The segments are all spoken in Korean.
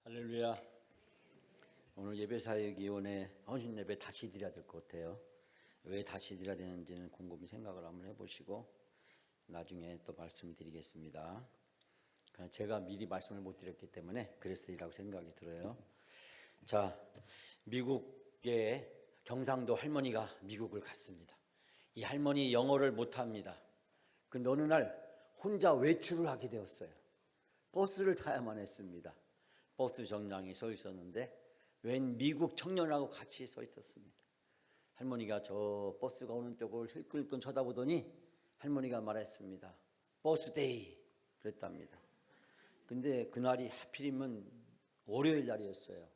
할렐루야. 오늘 예배사역위원회 헌신 예배 다시 드려야 될 것 같아요. 왜 다시 드려야 되는지는 곰곰이 생각을 한번 해보시고 나중에 또 말씀드리겠습니다. 그냥 제가 미리 말씀을 못 드렸기 때문에 그랬으리라고 생각이 들어요. 자, 미국의 경상도 할머니가 미국을 갔습니다. 이 할머니 영어를 못합니다. 근데 어느 날 혼자 외출을 하게 되었어요. 버스를 타야만 했습니다. 버스 정류장에 서 있었는데 웬 미국 청년하고 같이 서 있었습니다. 할머니가 저 버스가 오는 쪽을 힐끔힐끔 쳐다보더니 할머니가 말했습니다. 버스데이 그랬답니다. 근데 그날이 하필이면 월요일 날이었어요.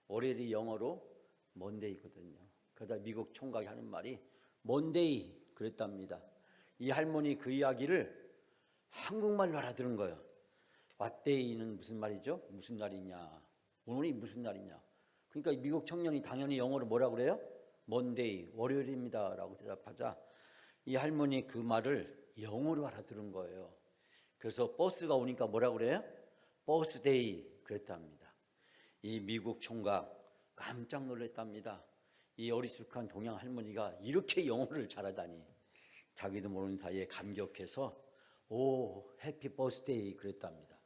월요일이 영어로 먼데이거든요. 그러자 미국 총각이 하는 말이 먼데이 그랬답니다. 이 할머니 그 이야기를 한국말로 알아들은 거예요. 왓데이는 무슨 말이죠? 무슨 날이냐? 오늘이 무슨 날이냐? 그러니까 미국 청년이 당연히 영어로 뭐라고 그래요? 먼데이, 월요일입니다 라고 대답하자 이 할머니 그 말을 영어로 알아들은 거예요. 그래서 버스가 오니까 뭐라고 그래요? 버스데이 그랬답니다. 이 미국 총각 깜짝 놀랐답니다. 이 어리숙한 동양 할머니가 이렇게 영어를 잘하다니. 자기도 모르는 사이에 감격해서 오 해피 버스데이 그랬답니다.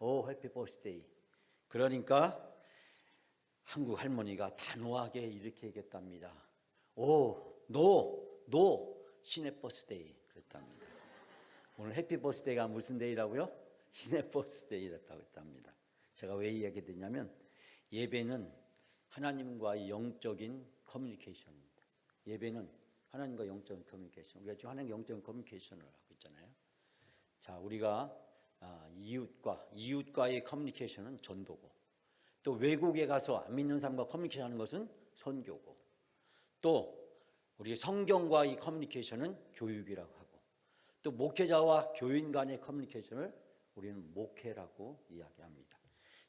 오 해피 버스데이. 그러니까 한국 할머니가 단호하게 이렇게 얘기했답니다. 오 노 시내 버스데이 그랬답니다. 오늘 해피 버스데이가 무슨 데이라고요? 시내 버스데이라고 했답니다. 제가 왜 이야기했냐면 예배는 하나님과의 영적인 커뮤니케이션입니다. 예배는 하나님과 영적인 커뮤니케이션. 우리가 지금 하나님과 영적인 커뮤니케이션을 하고 있잖아요. 자, 우리가 이웃과의 커뮤니케이션은 전도고, 또 외국에 가서 안 믿는 사람과 커뮤니케이션하는 것은 선교고, 또 우리 성경과의 커뮤니케이션은 교육이라고 하고, 또 목회자와 교인 간의 커뮤니케이션을 우리는 목회라고 이야기합니다.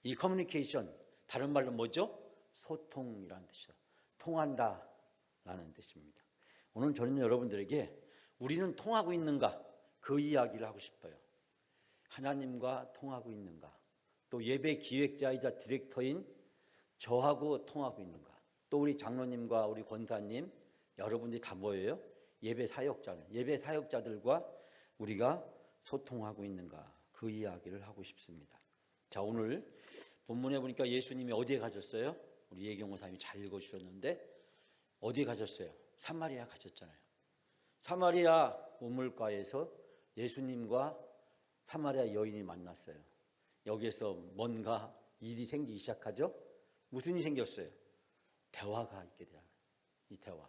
이 커뮤니케이션 다른 말로 뭐죠? 소통이라는 뜻이죠. 통한다라는 뜻입니다. 오늘 저는 여러분들에게 우리는 통하고 있는가 그 이야기를 하고 싶어요. 하나님과 통하고 있는가, 또 예배 기획자이자 디렉터인 저하고 통하고 있는가, 또 우리 장로님과 우리 권사님 여러분들이 다 뭐예요? 예배 사역자들과 우리가 소통하고 있는가 그 이야기를 하고 싶습니다. 자, 오늘 본문에 보니까 예수님이 어디에 가셨어요? 우리 예경호 사님이 잘 읽어주셨는데 어디에 가셨어요? 사마리아 가셨잖아요. 사마리아 우물가에서 예수님과 사마리아 여인이 만났어요. 여기에서 뭔가 일이 생기기 시작하죠. 무슨 일이 생겼어요? 대화가 있게 돼요. 이 대화.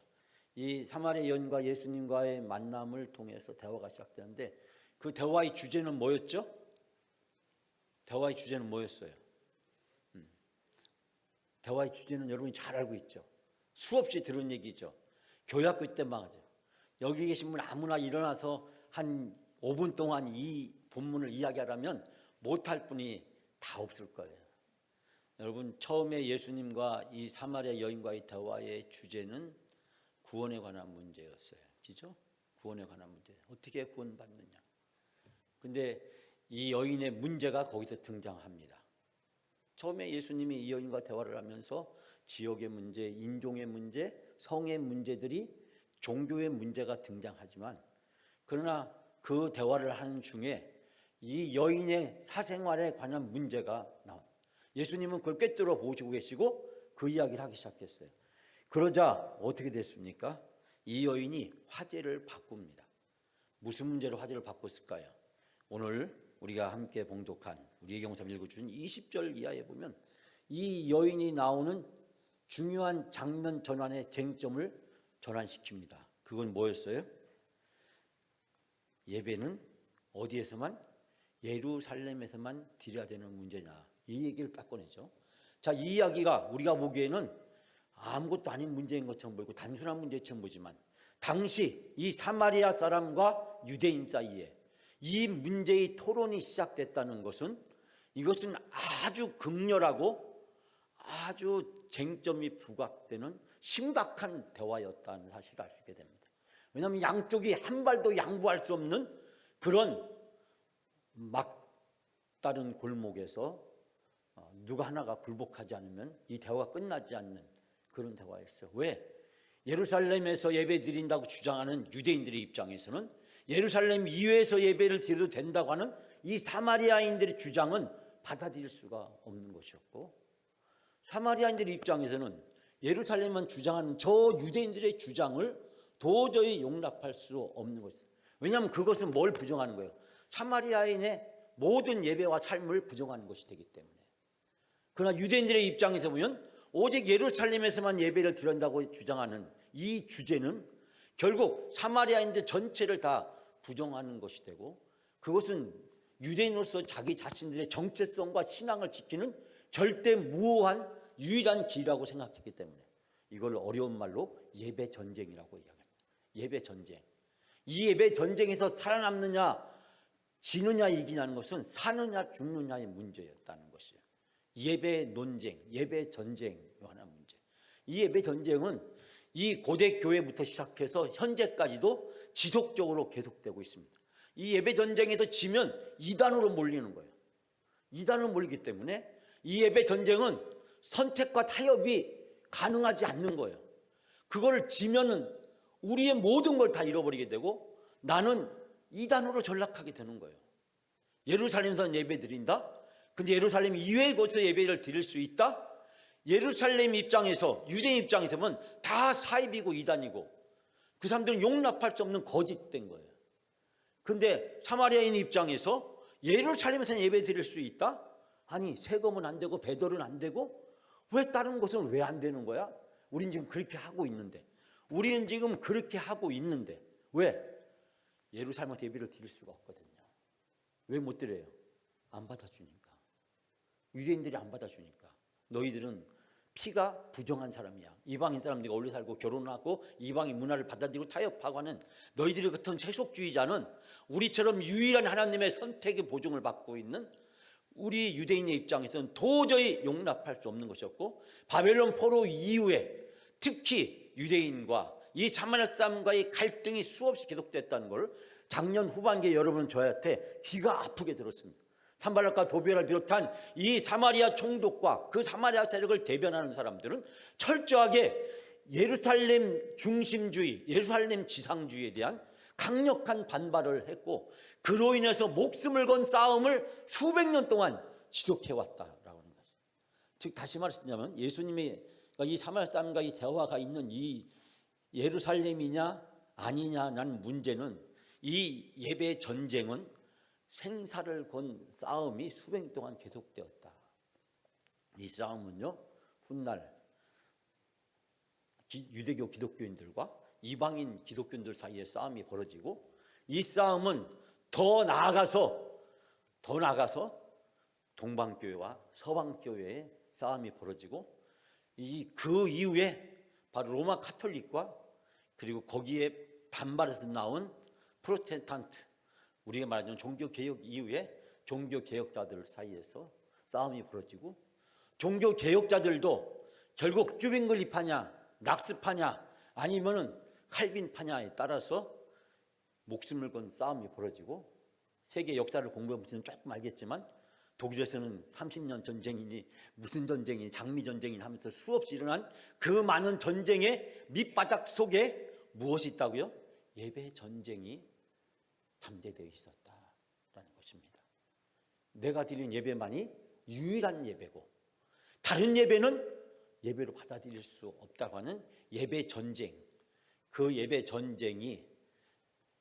이 사마리아 여인과 예수님과의 만남을 통해서 대화가 시작되는데 그 대화의 주제는 뭐였죠? 대화의 주제는 뭐였어요? 대화의 주제는 여러분이 잘 알고 있죠. 수없이 들은 얘기죠. 교회학교 때만 하죠. 여기 계신 분 아무나 일어나서 한 5분 동안 이 본문을 이야기하라면 못할 분이 다 없을 거예요. 여러분, 처음에 예수님과 이 사마리아 여인과의 대화의 주제는 구원에 관한 문제였어요. 그죠? 구원에 관한 문제. 어떻게 구원받느냐. 근데 이 여인의 문제가 거기서 등장합니다. 처음에 예수님이 이 여인과 대화를 하면서 지역의 문제, 인종의 문제, 성의 문제들이 종교의 문제가 등장하지만 그러나 그 대화를 하는 중에 이 여인의 사생활에 관한 문제가 나옵니다. 예수님은 그걸 꿰뚫어 보시고 계시고 그 이야기를 하기 시작했어요. 그러자 어떻게 됐습니까? 이 여인이 화제를 바꿉니다. 무슨 문제로 화제를 바꿨을까요? 오늘 우리가 함께 봉독한 우리 예경사 읽어주신 20절 이하에 보면 이 여인이 나오는 중요한 장면 전환의 쟁점을 전환시킵니다. 그건 뭐였어요? 예배는 어디에서만? 예루살렘에서만 드려야 되는 문제냐. 이 얘기를 딱 꺼내죠. 자, 이 이야기가 우리가 보기에는 아무것도 아닌 문제인 것처럼 보이고 단순한 문제처럼 보지만 당시 이 사마리아 사람과 유대인 사이에 이 문제의 토론이 시작됐다는 것은 이것은 아주 극렬하고 아주 쟁점이 부각되는 심각한 대화였다는 사실을 알 수 있게 됩니다. 왜냐하면 양쪽이 한 발도 양보할 수 없는 그런 막다른 골목에서 누가 하나가 굴복하지 않으면 이 대화가 끝나지 않는 그런 대화였어요. 왜? 예루살렘에서 예배 드린다고 주장하는 유대인들의 입장에서는 예루살렘 이외에서 예배를 드려도 된다고 하는 이 사마리아인들의 주장은 받아들일 수가 없는 것이었고, 사마리아인들의 입장에서는 예루살렘만 주장하는 저 유대인들의 주장을 도저히 용납할 수 없는 것이죠. 왜냐하면 그것은 뭘 부정하는 거예요? 사마리아인의 모든 예배와 삶을 부정하는 것이 되기 때문에. 그러나 유대인들의 입장에서 보면 오직 예루살렘에서만 예배를 드린다고 주장하는 이 주제는 결국 사마리아인들 전체를 다 부정하는 것이 되고, 그것은 유대인으로서 자기 자신들의 정체성과 신앙을 지키는 절대 무오한 유일한 길이라고 생각했기 때문에 이걸 어려운 말로 예배 전쟁이라고 이야기합니다. 예배 전쟁. 이 예배 전쟁에서 살아남느냐 지느냐 이기냐는 것은 사느냐 죽느냐의 문제였다는 것이에요. 예배 논쟁, 예배 전쟁 하나 문제. 이 예배 전쟁은 이 고대 교회부터 시작해서 현재까지도 지속적으로 계속되고 있습니다. 이 예배 전쟁에서 지면 이단으로 몰리는 거예요. 이단으로 몰리기 때문에 이 예배 전쟁은 선택과 타협이 가능하지 않는 거예요. 그걸 지면은 우리의 모든 걸 다 잃어버리게 되고 나는 이단으로 전락하게 되는 거예요. 예루살렘에서 예배 드린다? 근데 예루살렘 이외의 곳에서 예배를 드릴 수 있다? 예루살렘 입장에서, 유대인 입장에서 보면 다 사입이고 이단이고 그 사람들은 용납할 수 없는 거짓된 거예요. 근데 사마리아인 입장에서 예루살렘에서 예배 드릴 수 있다? 아니, 세금은 안 되고 배돌은 안 되고 왜 다른 곳은 왜 안 되는 거야? 우린 지금 그렇게 하고 있는데. 우리는 지금 그렇게 하고 있는데 왜? 예루살렘에서 예배를 드릴 수가 없거든요. 왜 못 드려요? 안 받아주니까. 유대인들이 안 받아주니까. 너희들은 피가 부정한 사람이야. 이방인 사람들이 어울려 살고 결혼하고 이방인 문화를 받아들이고 타협하고 하는 너희들이 같은 세속주의자는 우리처럼 유일한 하나님의 선택의 보증을 받고 있는 우리 유대인의 입장에서는 도저히 용납할 수 없는 것이었고, 바벨론 포로 이후에 특히 유대인과 이 사마리아 사람과의 갈등이 수없이 계속됐다는 걸 작년 후반기에 여러분은 저한테 귀가 아프게 들었습니다. 산발락과 도비아를 비롯한 이 사마리아 총독과 그 사마리아 세력을 대변하는 사람들은 철저하게 예루살렘 중심주의, 예루살렘 지상주의에 대한 강력한 반발을 했고, 그로 인해서 목숨을 건 싸움을 수백 년 동안 지속해왔다라고 하는 거죠. 즉 다시 말하자면 예수님이 이 사마리아 사람과 이 대화가 있는 이 예루살렘이냐 아니냐라는 문제는, 이 예배 전쟁은 생사를 건 싸움이 수백 년 동안 계속되었다. 이 싸움은요, 훗날 유대교 기독교인들과 이방인 기독교인들 사이에 싸움이 벌어지고, 이 싸움은 더 나아가서 동방교회와 서방교회의 싸움이 벌어지고, 그 이후에 바로 로마 카톨릭과 그리고 거기에 반발해서 나온 프로테스탄트, 우리가 말하자면 종교개혁 이후에 종교개혁자들 사이에서 싸움이 벌어지고, 종교개혁자들도 결국 쭈빙글리파냐 낙스파냐 아니면은 칼빈파냐에 따라서 목숨을 건 싸움이 벌어지고, 세계 역사를 공부해보시면 조금 알겠지만 독일에서는 30년 전쟁이니 무슨 전쟁이니 장미 전쟁이니 하면서 수없이 일어난 그 많은 전쟁의 밑바닥 속에 무엇이 있다고요? 예배 전쟁이 잠재되어 있었다라는 것입니다. 내가 드린 예배만이 유일한 예배고 다른 예배는 예배로 받아들일 수 없다고 하는 예배 전쟁, 그 예배 전쟁이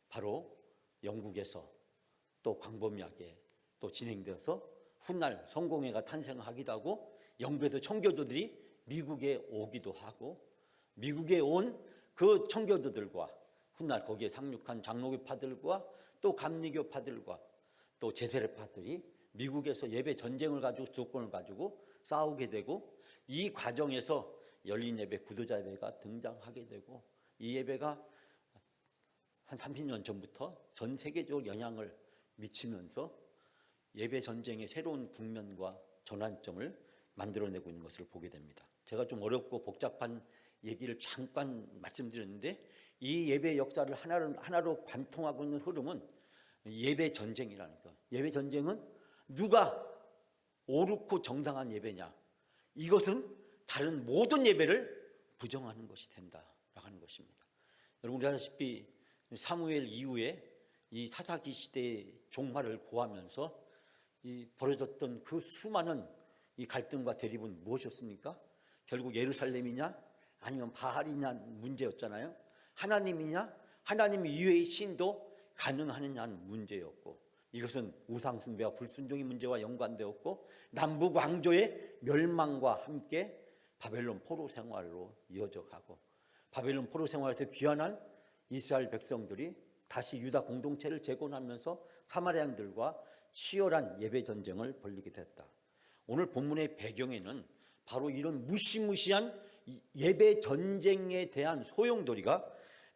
바로 영국에서 또 광범위하게 또 진행되어서 훗날 성공회가 탄생하기도 하고, 영국에서 청교도들이 미국에 오기도 하고, 미국에 온 그 청교도들과 훗날 거기에 상륙한 장로교파들과 또 감리교파들과 또 제세례파들이 미국에서 예배 전쟁을 가지고 주도권을 가지고 싸우게 되고, 이 과정에서 열린 예배, 구도자 예배가 등장하게 되고, 이 예배가 한 30년 전부터 전 세계적으로 영향을 미치면서 예배 전쟁의 새로운 국면과 전환점을 만들어내고 있는 것을 보게 됩니다. 제가 좀 어렵고 복잡한 얘기를 잠깐 말씀드렸는데, 이 예배 역사를 하나로 관통하고 있는 흐름은 예배 전쟁이라는 거. 예배 전쟁은 누가 옳고 정당한 예배냐? 이것은 다른 모든 예배를 부정하는 것이 된다라고 하는 것입니다. 여러분, 우리 아시다시피 사무엘 이후에 이 사사기 시대의 종말을 고하면서 이 벌어졌던 그 수많은 이 갈등과 대립은 무엇이었습니까? 결국 예루살렘이냐 아니면 바알이냐 문제였잖아요. 하나님이냐 하나님 이외의 신도 가능하느냐는 문제였고, 이것은 우상숭배와 불순종의 문제와 연관되었고, 남북 왕조의 멸망과 함께 바벨론 포로 생활로 이어져 가고, 바벨론 포로 생활에서 귀환한 이스라엘 백성들이 다시 유다 공동체를 재건하면서 사마리아인들과 치열한 예배 전쟁을 벌이게 됐다. 오늘 본문의 배경에는 바로 이런 무시무시한 예배 전쟁에 대한 소용돌이가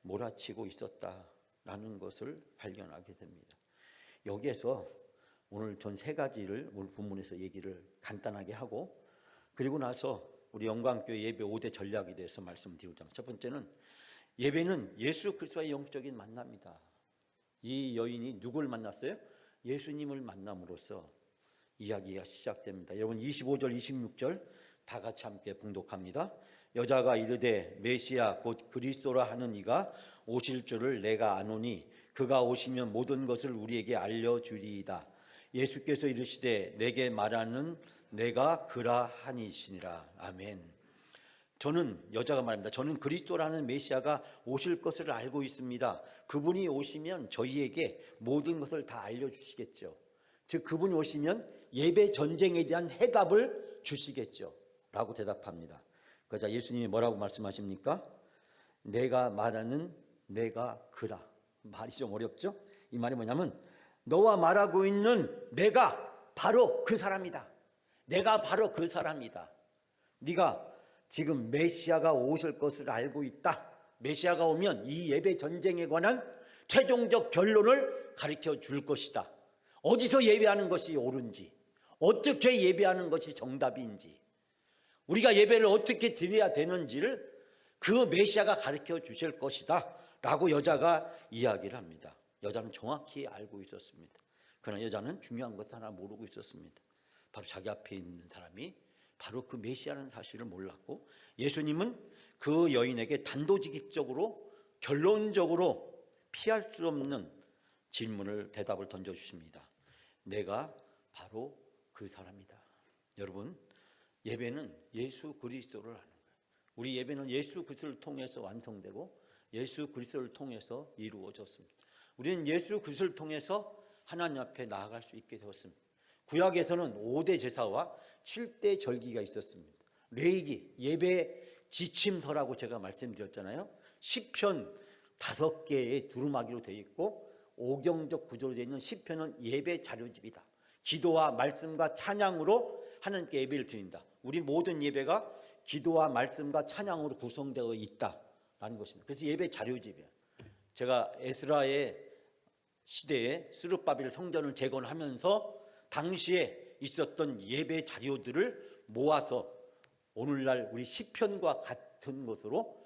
몰아치고 있었다라는 것을 발견하게 됩니다. 여기에서 오늘 전 세 가지를 오늘 본문에서 얘기를 간단하게 하고, 그리고 나서 우리 영광교회 예배 5대 전략에 대해서 말씀드리고자 합니다. 첫 번째는 예배는 예수 그리스도의 영적인 만남이다. 이 여인이 누굴 만났어요? 예수님을 만남으로써 이야기가 시작됩니다. 여러분 25절 26절 다 같이 함께 봉독합니다. 여자가 이르되 메시아 곧 그리스도라 하는 이가 오실 줄을 내가 아노니 그가 오시면 모든 것을 우리에게 알려주리이다. 예수께서 이르시되 내게 말하는 내가 그라 하니시니라. 아멘. 저는, 여자가 말합니다. 저는 그리스도라는 메시아가 오실 것을 알고 있습니다. 그분이 오시면 저희에게 모든 것을 다 알려주시겠죠. 즉 그분이 오시면 예배 전쟁에 대한 해답을 주시겠죠 라고 대답합니다. 그러자 예수님이 뭐라고 말씀하십니까? 내가 말하는 내가 그라. 말이 좀 어렵죠? 이 말이 뭐냐면 너와 말하고 있는 내가 바로 그 사람이다. 내가 바로 그 사람이다. 네가 지금 메시아가 오실 것을 알고 있다. 메시아가 오면 이 예배 전쟁에 관한 최종적 결론을 가르쳐 줄 것이다. 어디서 예배하는 것이 옳은지, 어떻게 예배하는 것이 정답인지, 우리가 예배를 어떻게 드려야 되는지를 그 메시아가 가르쳐 주실 것이다 라고 여자가 이야기를 합니다. 여자는 정확히 알고 있었습니다. 그러나 여자는 중요한 것 하나 모르고 있었습니다. 바로 자기 앞에 있는 사람이 바로 그 메시아라는 사실을 몰랐고, 예수님은 그 여인에게 단도직입적으로 결론적으로 피할 수 없는 질문을, 대답을 던져주십니다. 내가 바로 그 사람이다. 여러분, 예배는 예수 그리스도를 아는 거예요. 우리 예배는 예수 그리스도를 통해서 완성되고 예수 그리스도를 통해서 이루어졌습니다. 우리는 예수 그리스도를 통해서 하나님 앞에 나아갈 수 있게 되었습니다. 구약에서는 5대 제사와 7대 절기가 있었습니다. 레위기, 예배 지침서라고 제가 말씀드렸잖아요. 시편 5개의 두루마기로 되어 있고 오경적 구조로 되어 있는 시편은 예배 자료집이다. 기도와 말씀과 찬양으로 하나님께 예배를 드린다. 우리 모든 예배가 기도와 말씀과 찬양으로 구성되어 있다라는 것입니다. 그래서 예배 자료집이에요. 제가 에스라의 시대에 스룹바벨 성전을 재건하면서 당시에 있었던 예배 자료들을 모아서 오늘날 우리 시편과 같은 것으로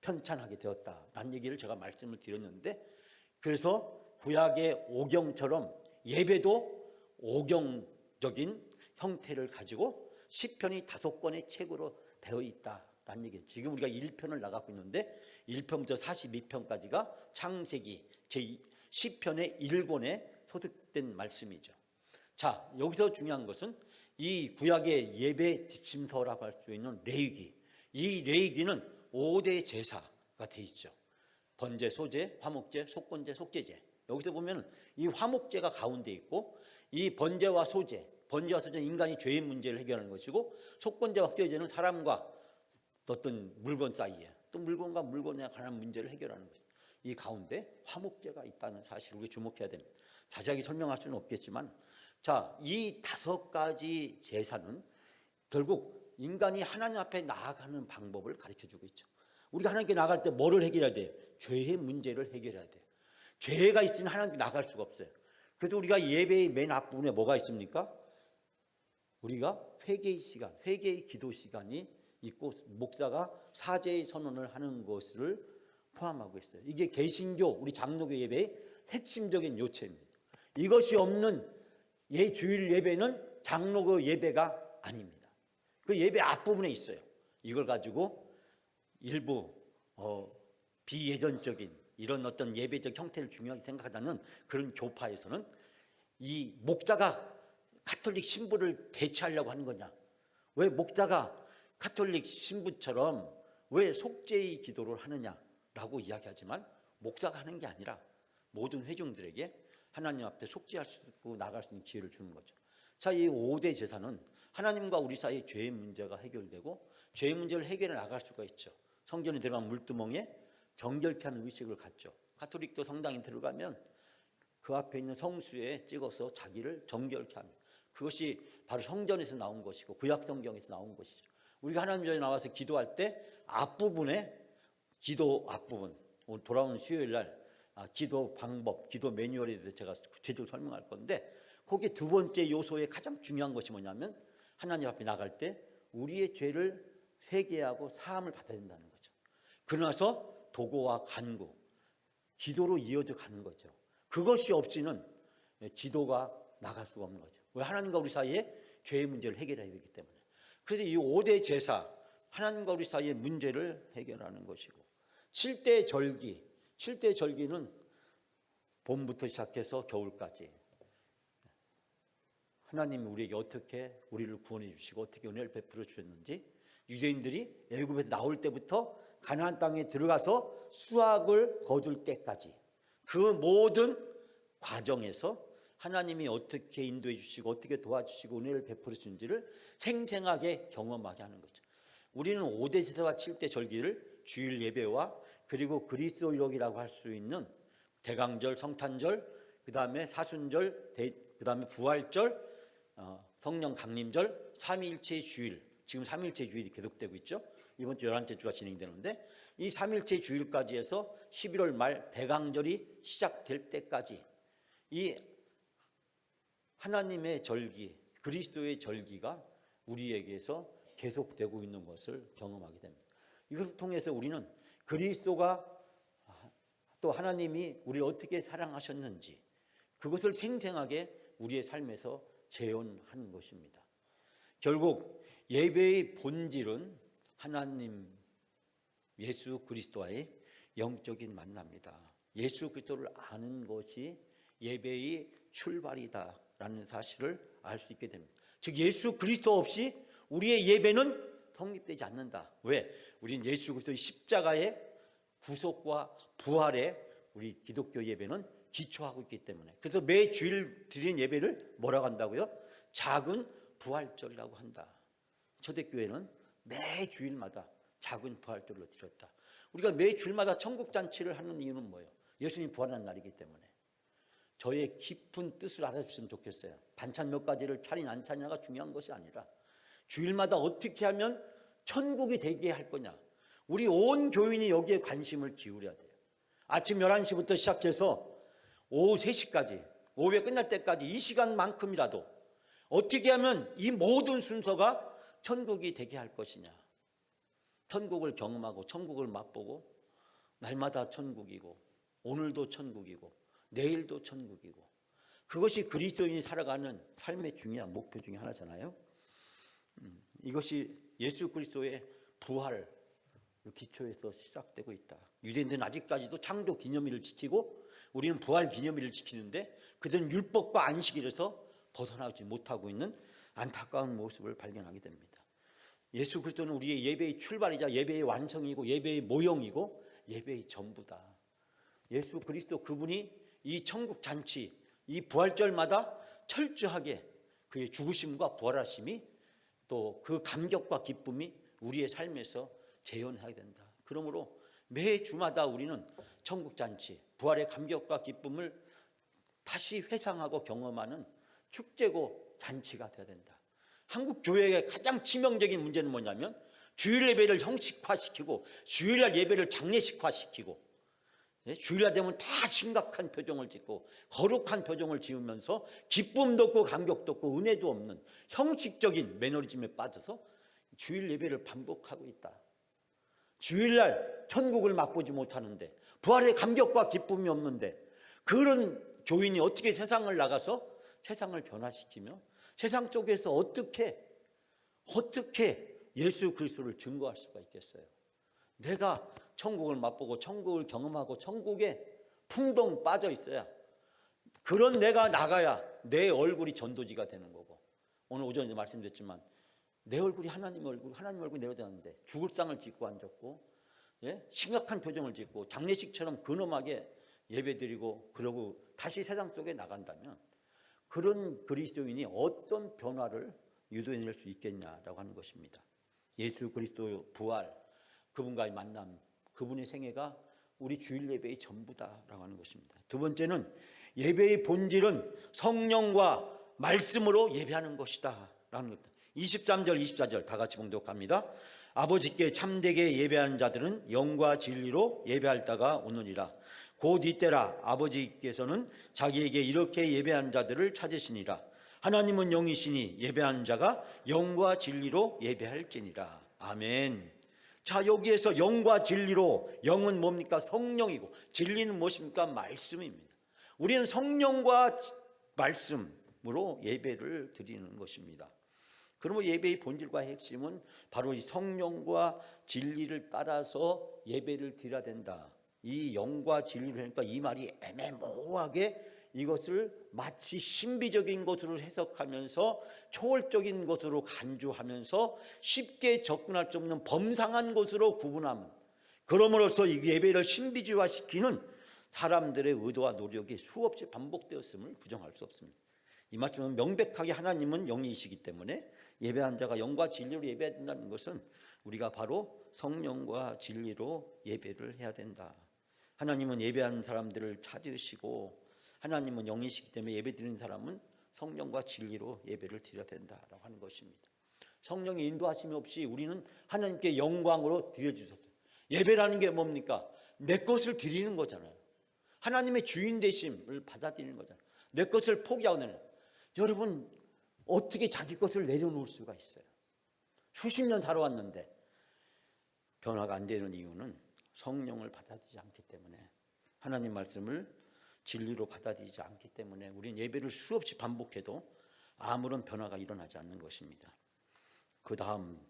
편찬하게 되었다라는 얘기를 제가 말씀을 드렸는데, 그래서 구약의 오경처럼 예배도 오경적인 형태를 가지고 시편이 5권의 책으로 되어 있다라는 얘기예요. 지금 우리가 1편을 나가고 있는데 1편부터 42편까지가 창세기 시편의 1권에 소득된 말씀이죠. 자, 여기서 중요한 것은 이 구약의 예배 지침서라고 할 수 있는 레위기, 이 레위기는 5대 제사가 되어 있죠. 번제, 소제, 화목제, 속건제, 속죄제. 여기서 보면 이 화목제가 가운데 있고, 이 번제와 소제, 번제와 소제는 인간이 죄의 문제를 해결하는 것이고, 속건제와 속죄제는 사람과 어떤 물건 사이에 또 물건과 물건에 관한 문제를 해결하는 것입니다. 이 가운데 화목제가 있다는 사실을 우리가 주목해야 됩니다. 자세하게 설명할 수는 없겠지만, 자, 이 5가지 제사는 결국 인간이 하나님 앞에 나아가는 방법을 가르쳐주고 있죠. 우리가 하나님께 나아갈 때 뭐를 해결해야 돼요? 죄의 문제를 해결해야 돼요. 죄가 있으면 하나님께 나아갈 수가 없어요. 그래서 우리가 예배의 맨 앞부분에 뭐가 있습니까? 우리가 회개의 시간, 회개의 기도 시간이 있고, 목사가 사죄의 선언을 하는 것을 포함하고 있어요. 이게 개신교, 우리 장로교 예배의 핵심적인 요체입니다. 이것이 없는 주일 예배는 장로교 예배가 아닙니다. 그 예배 앞부분에 있어요. 이걸 가지고 일부 비예전적인 이런 어떤 예배적 형태를 중요하게 생각하자는 그런 교파에서는 이 목자가 가톨릭 신부를 대체하려고 하는 거냐, 왜 목자가 가톨릭 신부처럼 왜 속죄의 기도를 하느냐라고 이야기하지만, 목자가 하는 게 아니라 모든 회중들에게 하나님 앞에 속죄할 수 있고 나갈 수 있는 기회를 주는 거죠. 자, 이 5대 제사는 하나님과 우리 사이의 죄의 문제가 해결되고 죄의 문제를 해결해 나갈 수가 있죠. 성전에 들어간 물두멍에 정결케 하는 의식을 갖죠. 가톨릭도 성당에 들어가면 그 앞에 있는 성수에 찍어서 자기를 정결케 합니다. 그것이 바로 성전에서 나온 것이고 구약 성경에서 나온 것이죠. 우리가 하나님 전에 나와서 기도할 때 앞부분에, 기도 앞부분, 오늘 돌아오는 수요일 날 기도 방법, 기도 매뉴얼에 대해서 제가 구체적으로 설명할 건데, 거기에 두 번째 요소에 가장 중요한 것이 뭐냐면, 하나님 앞에 나갈 때 우리의 죄를 회개하고 사함을 받아야 된다는 거죠. 그러나서 도고와 간구, 기도로 이어져 가는 거죠. 그것이 없이는 기도가 나갈 수가 없는 거죠. 왜? 하나님과 우리 사이에 죄의 문제를 해결해야 되기 때문에. 그래서 이 5대 제사, 하나님과 우리 사이의 문제를 해결하는 것이고, 7대 절기, 7대 절기는 봄부터 시작해서 겨울까지 하나님이 우리에게 어떻게 우리를 구원해 주시고 어떻게 은혜를 베풀어 주셨는지, 유대인들이 애굽에서 나올 때부터 가나안 땅에 들어가서 수확을 거둘 때까지 그 모든 과정에서 하나님이 어떻게 인도해 주시고 어떻게 도와주시고 은혜를 베풀어 주는지를 생생하게 경험하게 하는 거죠. 우리는 5대 제사와 7대 절기를 주일 예배와 그리고 그리스도일이라고 할 수 있는 대강절, 성탄절, 그 다음에 사순절, 그 다음에 부활절, 성령 강림절, 삼위일체 주일, 지금 삼위일체 주일이 계속되고 있죠. 이번 주 11째 주가 진행되는데, 이 삼위일체 주일까지 해서 11월 말 대강절이 시작될 때까지 이 하나님의 절기, 그리스도의 절기가 우리에게서 계속되고 있는 것을 경험하게 됩니다. 이것을 통해서 우리는 그리스도가 또 하나님이 우리를 어떻게 사랑하셨는지 그것을 생생하게 우리의 삶에서 재현하는 것입니다. 결국 예배의 본질은 하나님 예수 그리스도와의 영적인 만남이다. 예수 그리스도를 아는 것이 예배의 출발이다라는 사실을 알 수 있게 됩니다. 즉 예수 그리스도 없이 우리의 예배는 성립되지 않는다. 왜? 우리는 예수 그리스도의 십자가의 구속과 부활에 우리 기독교 예배는 기초하고 있기 때문에. 그래서 매 주일 드린 예배를 뭐라고 한다고요? 작은 부활절이라고 한다. 초대교회는 매 주일마다 작은 부활절로 드렸다. 우리가 매 주일마다 천국잔치를 하는 이유는 뭐예요? 예수님이 부활한 날이기 때문에. 저의 깊은 뜻을 알아주시면 좋겠어요. 반찬 몇 가지를 차린 안 차리냐가 중요한 것이 아니라 주일마다 어떻게 하면 천국이 되게 할 거냐. 우리 온 교인이 여기에 관심을 기울여야 돼요. 아침 11시부터 시작해서 오후 3시까지, 오후에 끝날 때까지 이 시간만큼이라도 어떻게 하면 이 모든 순서가 천국이 되게 할 것이냐. 천국을 경험하고 천국을 맛보고 날마다 천국이고 오늘도 천국이고 내일도 천국이고, 그것이 그리스도인이 살아가는 삶의 중요한 목표 중에 하나잖아요. 이것이 예수 그리스도의 부활 기초에서 시작되고 있다. 유대인들은 아직까지도 창조 기념일을 지키고 우리는 부활 기념일을 지키는데 그들은 율법과 안식일에서 벗어나지 못하고 있는 안타까운 모습을 발견하게 됩니다. 예수 그리스도는 우리의 예배의 출발이자 예배의 완성이고 예배의 모형이고 예배의 전부다. 예수 그리스도 그분이 이 천국 잔치, 이 부활절마다 철저하게 그의 죽으심과 부활하심이 또 그 감격과 기쁨이 우리의 삶에서 재현해야 된다. 그러므로 매 주마다 우리는 천국 잔치, 부활의 감격과 기쁨을 다시 회상하고 경험하는 축제고 잔치가 되어야 된다. 한국 교회의 가장 치명적인 문제는 뭐냐면 주일 예배를 형식화시키고 주일날 예배를 장례식화시키고 주일날 되면 다 심각한 표정을 짓고 거룩한 표정을 지으면서 기쁨도 없고 감격도 없고 은혜도 없는 형식적인 매너리즘에 빠져서 주일 예배를 반복하고 있다. 주일날 천국을 맛보지 못하는데 부활의 감격과 기쁨이 없는데 그런 교인이 어떻게 세상을 나가서 세상을 변화시키며 세상 속에서 어떻게 예수 그리스도를 증거할 수가 있겠어요? 내가 천국을 맛보고 천국을 경험하고 천국에 풍덩 빠져 있어야, 그런 내가 나가야 내 얼굴이 전도지가 되는 거고, 오늘 오전에 말씀드렸지만 내 얼굴이 하나님 얼굴이 내려다는데 죽을 상을 짓고 앉았고, 심각한 표정을 짓고 장례식처럼 근엄하게 예배드리고 그러고 다시 세상 속에 나간다면 그런 그리스도인이 어떤 변화를 유도해낼 수 있겠냐라고 하는 것입니다. 예수 그리스도의 부활, 그분과의 만남, 그분의 생애가 우리 주일 예배의 전부다라고 하는 것입니다. 두 번째는 예배의 본질은 성령과 말씀으로 예배하는 것이다 라는 겁니다. 23절 24절 다 같이 봉독합니다. 아버지께 참되게 예배하는 자들은 영과 진리로 예배할 때가 오느니라. 곧 이때라 아버지께서는 자기에게 이렇게 예배하는 자들을 찾으시니라. 하나님은 영이시니 예배하는 자가 영과 진리로 예배할지니라. 아멘. 자, 여기에서 영과 진리로, 영은 뭡니까? 성령이고, 진리는 무엇입니까? 말씀입니다. 우리는 성령과 말씀으로 예배를 드리는 것입니다. 그러면 예배의 본질과 핵심은 바로 이 성령과 진리를 따라서 예배를 드려야 된다. 이 영과 진리를 하니까 이 말이 애매모호하게 이것을 마치 신비적인 것으로 해석하면서 초월적인 것으로 간주하면서 쉽게 접근할 수 없는 범상한 것으로 구분하면, 그럼으로써 이 예배를 신비주의화시키는 사람들의 의도와 노력이 수없이 반복되었음을 부정할 수 없습니다. 이 말씀은 명백하게 하나님은 영이시기 때문에 예배한 자가 영과 진리로 예배해야 된다는 것은 우리가 바로 성령과 진리로 예배를 해야 된다. 하나님은 예배하는 사람들을 찾으시고 하나님은 영이시기 때문에 예배드리는 사람은 성령과 진리로 예배를 드려야 된다라고 하는 것입니다. 성령의 인도하심이 없이 우리는 하나님께 영광으로 드려주셨어요. 예배라는 게 뭡니까? 내 것을 드리는 거잖아요. 하나님의 주인 되심을 받아들이는 거잖아요. 내 것을 포기하는. 여러분, 어떻게 자기 것을 내려놓을 수가 있어요? 수십 년 살아왔는데 변화가 안 되는 이유는 성령을 받아들이지 않기 때문에, 하나님 말씀을 진리로 받아들이지 않기 때문에 우리는 예배를 수없이 반복해도 아무런 변화가 일어나지 않는 것입니다. 그 다음,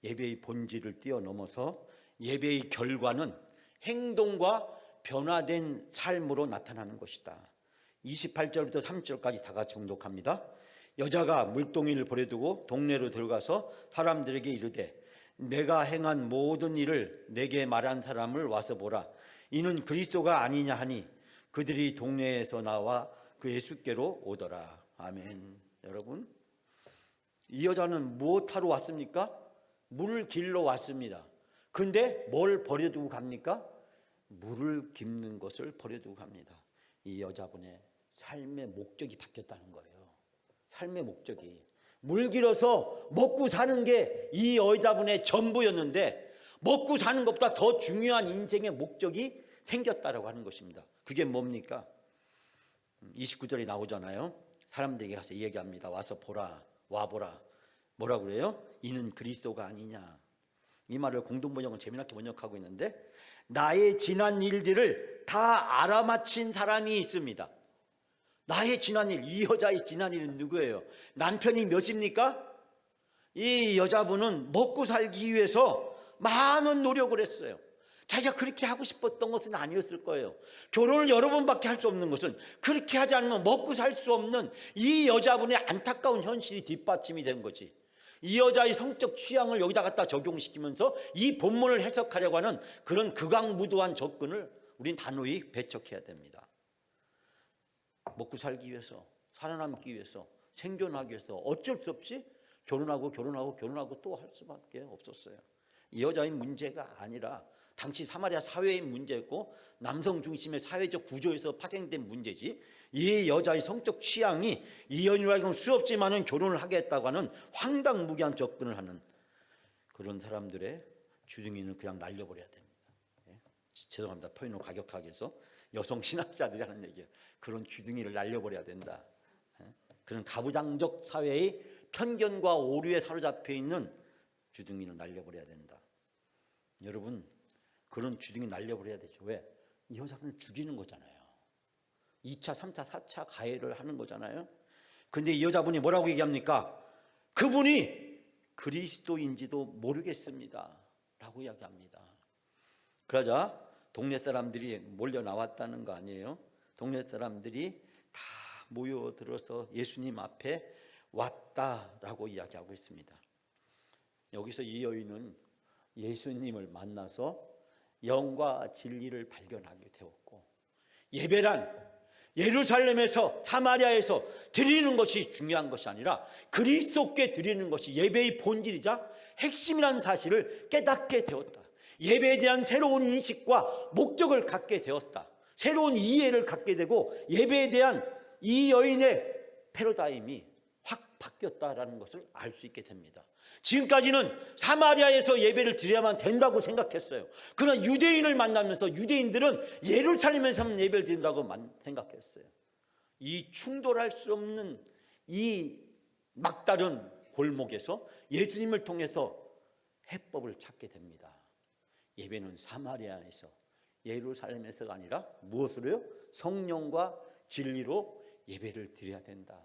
예배의 본질을 뛰어넘어서 예배의 결과는 행동과 변화된 삶으로 나타나는 것이다. 28절부터 30절까지 다 같이 봉독합니다. 여자가 물동이를 버려두고 동네로 들어가서 사람들에게 이르되 내가 행한 모든 일을 내게 말한 사람을 와서 보라. 이는 그리스도가 아니냐 하니 그들이 동네에서 나와 그 예수께로 오더라. 아멘. 여러분, 이 여자는 무엇하러 왔습니까? 물을 길러 왔습니다. 근데 뭘 버려두고 갑니까? 물을 깁는 것을 버려두고 갑니다. 이 여자분의 삶의 목적이 바뀌었다는 거예요. 삶의 목적이, 물 길어서 먹고 사는 게 이 여자분의 전부였는데 먹고 사는 것보다 더 중요한 인생의 목적이 생겼다라고 하는 것입니다. 그게 뭡니까? 29절이 나오잖아요. 사람들에게 가서 얘기합니다. 와서 보라, 와보라. 뭐라고 그래요? 이는 그리스도가 아니냐. 이 말을 공동번역은 재미나게 번역하고 있는데, 나의 지난 일들을 다 알아맞힌 사람이 있습니다. 나의 지난 일, 이 여자의 지난 일은 누구예요? 남편이 몇입니까? 이 여자분은 먹고 살기 위해서 많은 노력을 했어요. 자기가 그렇게 하고 싶었던 것은 아니었을 거예요. 결혼을 여러 번밖에 할 수 없는 것은, 그렇게 하지 않으면 먹고 살 수 없는 이 여자분의 안타까운 현실이 뒷받침이 된 거지. 이 여자의 성적 취향을 여기다 갖다 적용시키면서 이 본문을 해석하려고 하는 그런 극악무도한 접근을 우린 단호히 배척해야 됩니다. 먹고 살기 위해서, 살아남기 위해서, 생존하기 위해서 어쩔 수 없이 결혼하고 또 할 수밖에 없었어요. 이 여자의 문제가 아니라 당시 사마리아 사회의 문제였고 남성 중심의 사회적 구조에서 파생된 문제지, 이 여자의 성적 취향이 이 연인과 수없이 많은 결혼을 하겠다고 하는 황당무계한 접근을 하는 그런 사람들의 주둥이는 그냥 날려버려야 됩니다. 죄송합니다. 표현을 과격하게 해서 여성 신학자들이 하는 얘기예요. 그런 주둥이를 날려버려야 된다. 그런 가부장적 사회의 편견과 오류에 사로잡혀 있는 주둥이를 날려버려야 된다. 여러분, 그런 주둥이 날려버려야 되죠. 왜? 이 여자분을 죽이는 거잖아요. 2차, 3차, 4차 가해를 하는 거잖아요. 근데 이 여자분이 뭐라고 얘기합니까? 그분이 그리스도인지도 모르겠습니다 라고 이야기합니다. 그러자 동네 사람들이 몰려 나왔다는 거 아니에요? 동네 사람들이 다 모여들어서 예수님 앞에 왔다라고 이야기하고 있습니다. 여기서 이 여인은 예수님을 만나서 영과 진리를 발견하게 되었고, 예배란 예루살렘에서 사마리아에서 드리는 것이 중요한 것이 아니라 그리스도께 드리는 것이 예배의 본질이자 핵심이라는 사실을 깨닫게 되었다. 예배에 대한 새로운 인식과 목적을 갖게 되었다. 새로운 이해를 갖게 되고 예배에 대한 이 여인의 패러다임이 확 바뀌었다라는 것을 알 수 있게 됩니다. 지금까지는 사마리아에서 예배를 드려야만 된다고 생각했어요. 그러나 유대인을 만나면서 유대인들은 예루살렘에서만 예배를 드린다고 생각했어요. 이 충돌할 수 없는 이 막다른 골목에서 예수님을 통해서 해법을 찾게 됩니다. 예배는 사마리아에서 예루살렘에서가 아니라 무엇으로요? 성령과 진리로 예배를 드려야 된다.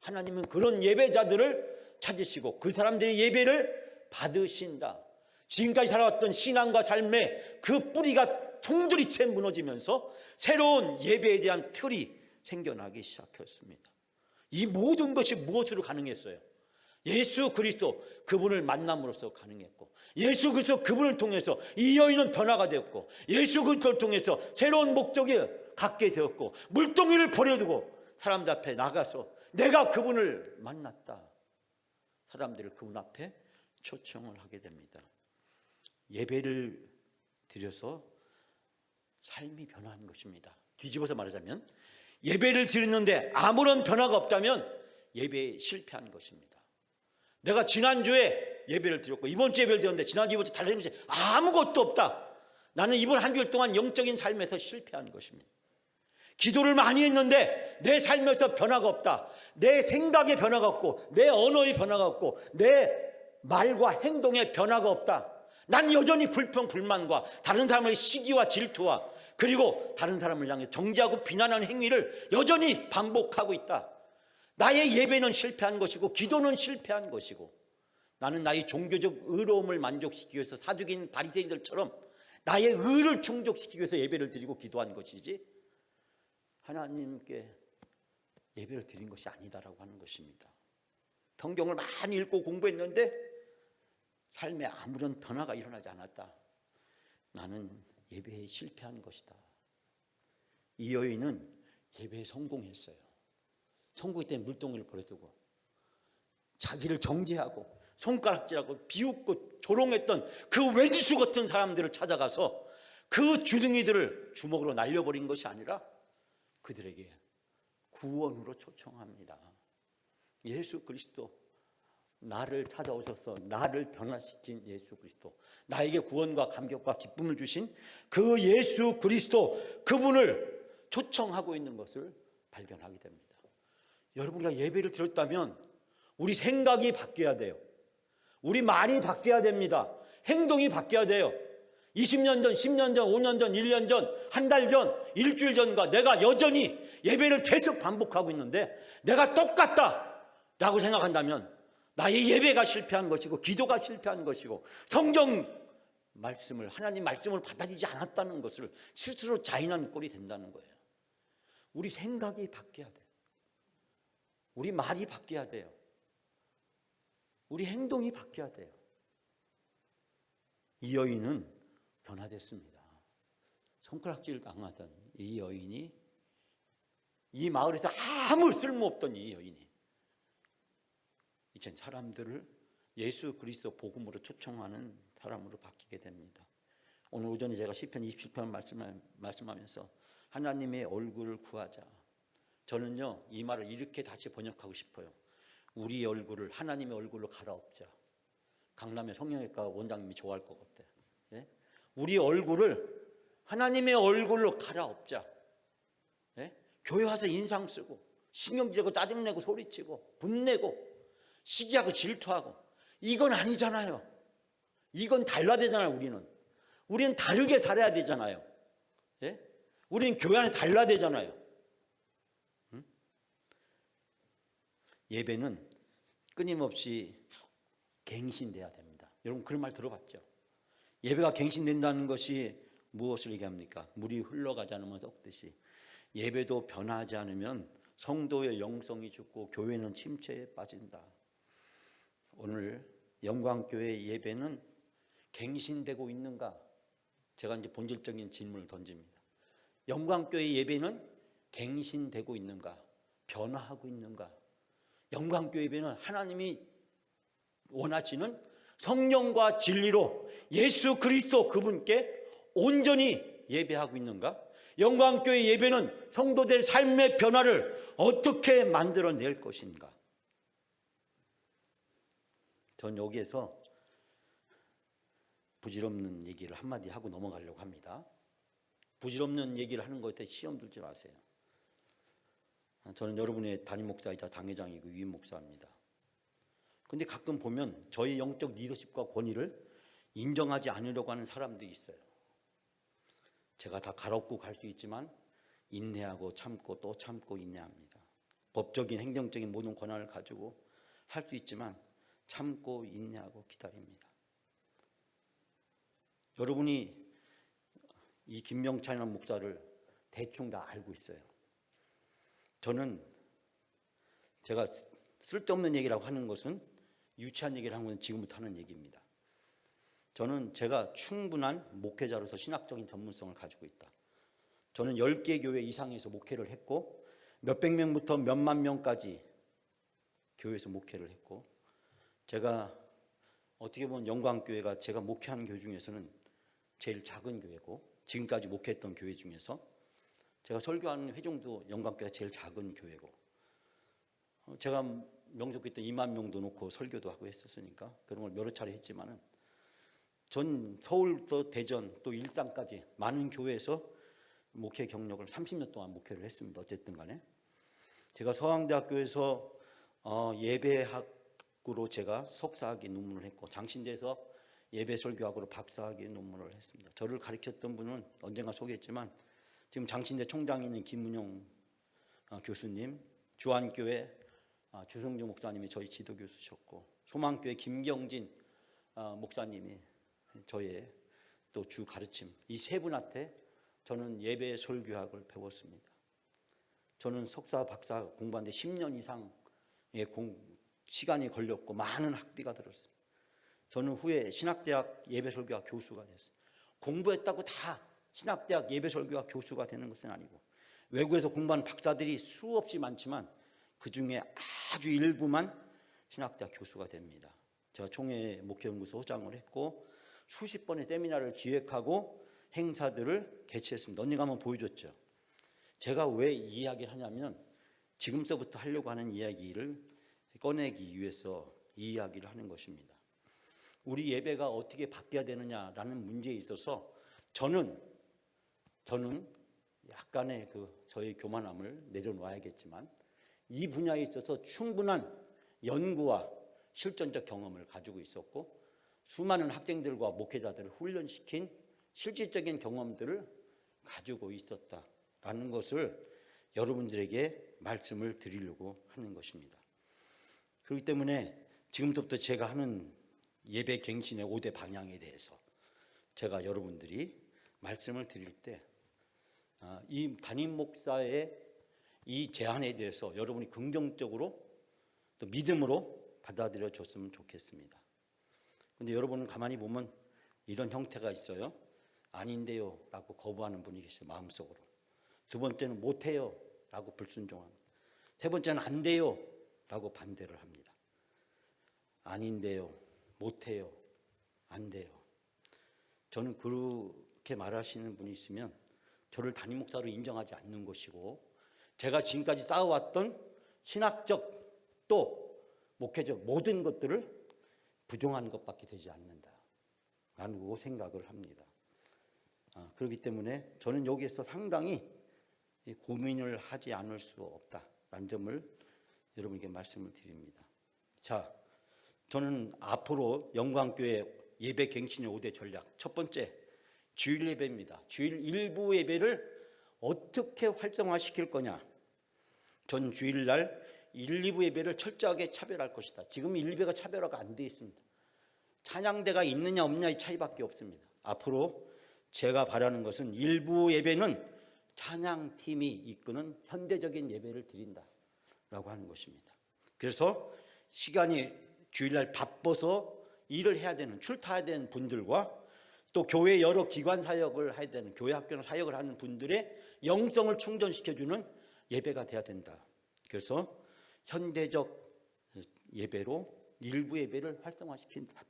하나님은 그런 예배자들을 찾으시고 그 사람들의 예배를 받으신다. 지금까지 살아왔던 신앙과 삶의 그 뿌리가 통두리째 무너지면서 새로운 예배에 대한 틀이 생겨나기 시작했습니다. 이 모든 것이 무엇으로 가능했어요? 예수 그리스도 그분을 만남으로써 가능했고, 예수 그리스도 그분을 통해서 이 여인은 변화가 되었고, 예수 그리스도를 통해서 새로운 목적이 갖게 되었고, 물동이를 버려두고 사람들 앞에 나가서 내가 그분을 만났다. 사람들을 그분 앞에 초청을 하게 됩니다. 예배를 드려서 삶이 변화한 것입니다. 뒤집어서 말하자면 예배를 드렸는데 아무런 변화가 없다면 예배에 실패한 것입니다. 내가 지난주에 예배를 드렸고 이번 주에 예배를 드렸는데 지난주 이번 주 달라진 것이 아무것도 없다. 나는 이번 한 주일 동안 영적인 삶에서 실패한 것입니다. 기도를 많이 했는데 내 삶에서 변화가 없다. 내 생각에 변화가 없고 내 언어에 변화가 없고 내 말과 행동에 변화가 없다. 난 여전히 불평 불만과 다른 사람의 시기와 질투와 그리고 다른 사람을 향해 정죄하고 비난하는 행위를 여전히 반복하고 있다. 나의 예배는 실패한 것이고 기도는 실패한 것이고 나는 나의 종교적 의로움을 만족시키기 위해서 사두개인 바리새인들처럼 나의 의를 충족시키기 위해서 예배를 드리고 기도한 것이지 하나님께 예배를 드린 것이 아니다라고 하는 것입니다. 성경을 많이 읽고 공부했는데 삶에 아무런 변화가 일어나지 않았다. 나는 예배에 실패한 것이다. 이 여인은 예배에 성공했어요. 성공할 때 물동이를 버려두고 자기를 정죄하고 손가락질하고 비웃고 조롱했던 그 왼수 같은 사람들을 찾아가서 그 주둥이들을 주먹으로 날려버린 것이 아니라 그들에게 구원으로 초청합니다. 예수 그리스도, 나를 찾아오셔서 나를 변화시킨 예수 그리스도, 나에게 구원과 감격과 기쁨을 주신 그 예수 그리스도, 그분을 초청하고 있는 것을 발견하게 됩니다. 여러분과 예배를 드렸다면 우리 생각이 바뀌어야 돼요. 우리 말이 바뀌어야 됩니다. 행동이 바뀌어야 돼요. 20년 전, 10년 전, 5년 전, 1년 전, 한 달 전, 일주일 전과 내가 여전히 예배를 계속 반복하고 있는데 내가 똑같다라고 생각한다면 나의 예배가 실패한 것이고 기도가 실패한 것이고 성경 말씀을, 하나님 말씀을 받아들이지 않았다는 것을 스스로 자인한 꼴이 된다는 거예요. 우리 생각이 바뀌어야 돼요. 우리 말이 바뀌어야 돼요. 우리 행동이 바뀌어야 돼요. 이 여인은 변화됐습니다. 손가락질 당하던 이 여인이, 이 마을에서 아무 쓸모없던 이 여인이 이젠 사람들을 예수 그리스도 복음으로 초청하는 사람으로 바뀌게 됩니다. 오늘 오전에 제가 시편 27편 말씀하면서 하나님의 얼굴을 구하자. 저는요 이 말을 이렇게 다시 번역하고 싶어요. 우리 얼굴을 하나님의 얼굴로 갈아엎자. 강남의 성형외과 원장님이 좋아할 것 같아. 예? 우리 얼굴을 하나님의 얼굴로 갈아엎자. 예? 교회 와서 인상 쓰고 신경질하고 짜증내고 소리치고 분내고 시기하고 질투하고 이건 아니잖아요. 이건 달라야 되잖아요. 우리는 다르게 살아야 되잖아요. 예? 우리는 교회 안에 달라야 되잖아요. 예배는 끊임없이 갱신돼야 됩니다. 여러분 그런 말 들어봤죠? 예배가 갱신된다는 것이 무엇을 얘기합니까? 물이 흘러가지 않으면 썩듯이 예배도 변하지 않으면 성도의 영성이 죽고 교회는 침체에 빠진다. 오늘 영광교회 예배는 갱신되고 있는가? 제가 이제 본질적인 질문을 던집니다. 영광교회 예배는 갱신되고 있는가? 변화하고 있는가? 영광교회 예배는 하나님이 원하시는 성령과 진리로 예수 그리스도 그분께 온전히 예배하고 있는가? 영광교회 예배는 성도들의 삶의 변화를 어떻게 만들어낼 것인가? 전 여기에서 부질없는 얘기를 한마디 하고 넘어가려고 합니다. 부질없는 얘기를 하는 것에 시험 들지 마세요. 저는 여러분의 담임 목사이자 당회장이고 위임 목사입니다. 근데 가끔 보면 저희 영적 리더십과 권위를 인정하지 않으려고 하는 사람들이 있어요. 제가 다 갈아엎고 갈 수 있지만 인내하고 참고 또 참고 인내합니다. 법적인 행정적인 모든 권한을 가지고 할 수 있지만 참고 인내하고 기다립니다. 여러분이 이 김명찬이라는 목사를 대충 다 알고 있어요. 저는 제가 쓸데없는 얘기라고 하는 것은 유치한 얘기를 하는 건 지금부터 하는 얘기입니다. 저는 제가 충분한 목회자로서 신학적인 전문성을 가지고 있다. 저는 10개 교회 이상에서 목회를 했고 몇백 명부터 몇만 명까지 교회에서 목회를 했고, 제가 어떻게 보면 영광교회가 제가 목회하는 교회 중에서는 제일 작은 교회고, 지금까지 목회했던 교회 중에서 제가 설교하는 회중도 영광교회가 제일 작은 교회고, 제가 명석회 때 2만 명도 놓고 설교도 하고 했었으니까 그런 걸 여러 차례 했지만은 전 서울부터 대전 또 일산까지 많은 교회에서 목회 경력을 30년 동안 목회를 했습니다. 어쨌든 간에 제가 서강대학교에서 예배학으로 제가 석사학위 논문을 했고, 장신대에서 예배설교학으로 박사학위 논문을 했습니다. 저를 가르쳤던 분은 언젠가 소개했지만 지금 장신대 총장에 있는 김문용 교수님, 주안교회 주성주 목사님이 저희 지도교수셨고, 소망교회 김경진 목사님이 저의 또 주 가르침, 이 세 분한테 저는 예배 설교학을 배웠습니다. 저는 석사 박사 공부하는데 10년 이상의 시간이 걸렸고 많은 학비가 들었습니다. 저는 후에 신학대학 예배 설교학 교수가 됐어요. 공부했다고 다 신학대학 예배 설교학 교수가 되는 것은 아니고, 외국에서 공부하는 박사들이 수없이 많지만 그 중에 아주 일부만 신학대학 교수가 됩니다. 제가 총회 목회연구소 소장을 했고 수십 번의 세미나를 기획하고 행사들을 개최했습니다. 언니가 한번 보여줬죠. 제가 왜 이 이야기를 하냐면 지금서부터 하려고 하는 이야기를 꺼내기 위해서 이 이야기를 하는 것입니다. 우리 예배가 어떻게 바뀌어야 되느냐라는 문제에 있어서 저는 약간의 저의 교만함을 내려놓아야겠지만 이 분야에 있어서 충분한 연구와 실전적 경험을 가지고 있었고, 수많은 학생들과 목회자들을 훈련시킨 실질적인 경험들을 가지고 있었다라는 것을 여러분들에게 말씀을 드리려고 하는 것입니다. 그렇기 때문에 지금부터 제가 하는 예배 갱신의 5대 방향에 대해서 제가 여러분들이 말씀을 드릴 때 이 담임 목사의 이 제안에 대해서 여러분이 긍정적으로 또 믿음으로 받아들여 줬으면 좋겠습니다. 근데 여러분은 가만히 보면 이런 형태가 있어요. 아닌데요 라고 거부하는 분이 계세요. 마음속으로. 두 번째는 못해요 라고 불순종합니다. 세 번째는 안 돼요 라고 반대를 합니다. 아닌데요, 못해요, 안 돼요. 저는 그렇게 말하시는 분이 있으면 저를 담임 목사로 인정하지 않는 것이고, 제가 지금까지 쌓아왔던 신학적 또 목회적 모든 것들을 부정하는 것밖에 되지 않는다라고 생각을 합니다. 그렇기 때문에 저는 여기에서 상당히 고민을 하지 않을 수 없다라는 점을 여러분에게 말씀을 드립니다. 자, 저는 앞으로 영광교회 예배 갱신의 5대 전략, 첫 번째 주일 예배입니다. 주일 일부 예배를 어떻게 활성화시킬 거냐. 전 주일날 1, 2부 예배를 철저하게 차별할 것이다. 지금 1, 2부가 차별화가 안 돼 있습니다. 찬양대가 있느냐 없느냐의 차이밖에 없습니다. 앞으로 제가 바라는 것은 1부 예배는 찬양팀이 이끄는 현대적인 예배를 드린다라고 하는 것입니다. 그래서 시간이 주일날 바빠서 일을 해야 되는, 출타해야 되는 분들과 또 교회 여러 기관 사역을 해야 되는, 교회 학교 사역을 하는 분들의 영성을 충전시켜주는 예배가 돼야 된다. 그래서 현대적 예배로 1부 예배를 활성화시킨다.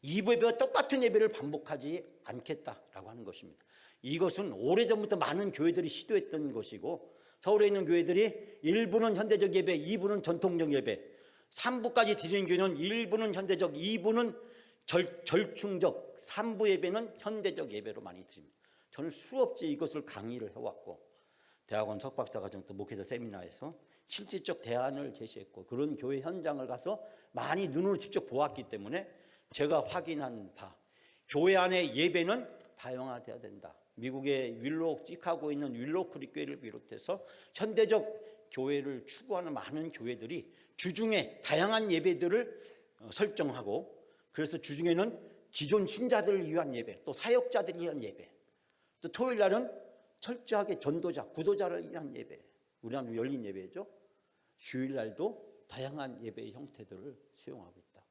2부 예배와 똑같은 예배를 반복하지 않겠다라고 하는 것입니다. 이것은 오래전부터 많은 교회들이 시도했던 것이고, 서울에 있는 교회들이 1부는 현대적 예배, 2부는 전통적 예배, 3부까지 드리는 교회는 1부는 현대적, 2부는 절충적, 3부 예배는 현대적 예배로 많이 드립니다. 저는 수없이 이것을 강의를 해왔고, 대학원 석박사과정 또 목회자 세미나에서 실질적 대안을 제시했고, 그런 교회 현장을 가서 많이 눈으로 직접 보았기 때문에 제가 확인한 바, 교회 안의 예배는 다양화되어야 된다. 미국의 시카고에 있는 윌로우 크릭 교회를 비롯해서 현대적 교회를 추구하는 많은 교회들이 주중에 다양한 예배들을 설정하고, 그래서 주중에는 기존 신자들을 위한 예배, 또 사역자들을 위한 예배, 또 토요일 날은 철저하게 전도자, 구도자를 위한 예배, 우리나라 열린 예배죠. 주일 날도 다양한 예배의 형태들을 수용하고 있다.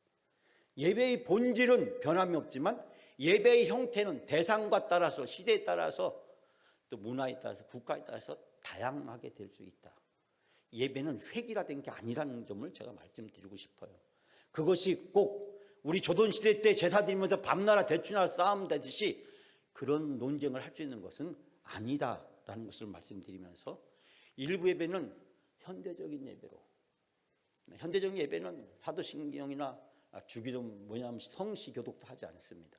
예배의 본질은 변함이 없지만 예배의 형태는 대상과 따라서, 시대에 따라서, 또 문화에 따라서, 국가에 따라서 다양하게 될 수 있다. 예배는 획일화된 게 아니라는 점을 제가 말씀드리고 싶어요. 그것이 꼭 우리 조선시대 때 제사 드리면서 밤나라 대추나라 싸움 되듯이 그런 논쟁을 할 수 있는 것은 아니다라는 것을 말씀드리면서, 일부 예배는 현대적인 예배로, 현대적인 예배는 사도신경이나 주기도 뭐냐면 성시 교독도 하지 않습니다.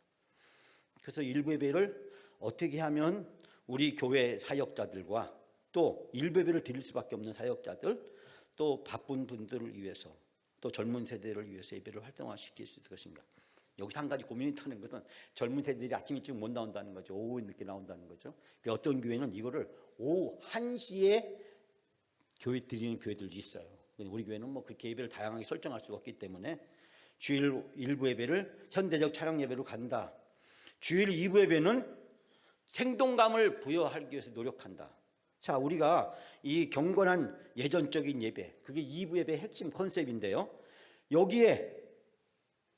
그래서 일부 예배를 어떻게 하면 우리 교회 사역자들과 또 일부 예배를 드릴 수밖에 없는 사역자들, 또 바쁜 분들을 위해서, 또 젊은 세대를 위해서 예배를 활성화시킬 수 있을 것인가. 여기서 한 가지 고민이 타는 것은 젊은 세대들이 아침 일찍 못 나온다는 거죠. 오후 늦게 나온다는 거죠. 어떤 교회는 이거를 오후 1시에 교회 드리는 교회들도 있어요. 우리 교회는 뭐 그렇게 예배를 다양하게 설정할 수가 없기 때문에 주일 일부 예배를 현대적 찬양 예배로 간다. 주일 2부 예배는 생동감을 부여하기 위해서 노력한다. 자, 우리가 이 경건한 예전적인 예배, 그게 2부 예배의 핵심 컨셉인데요. 여기에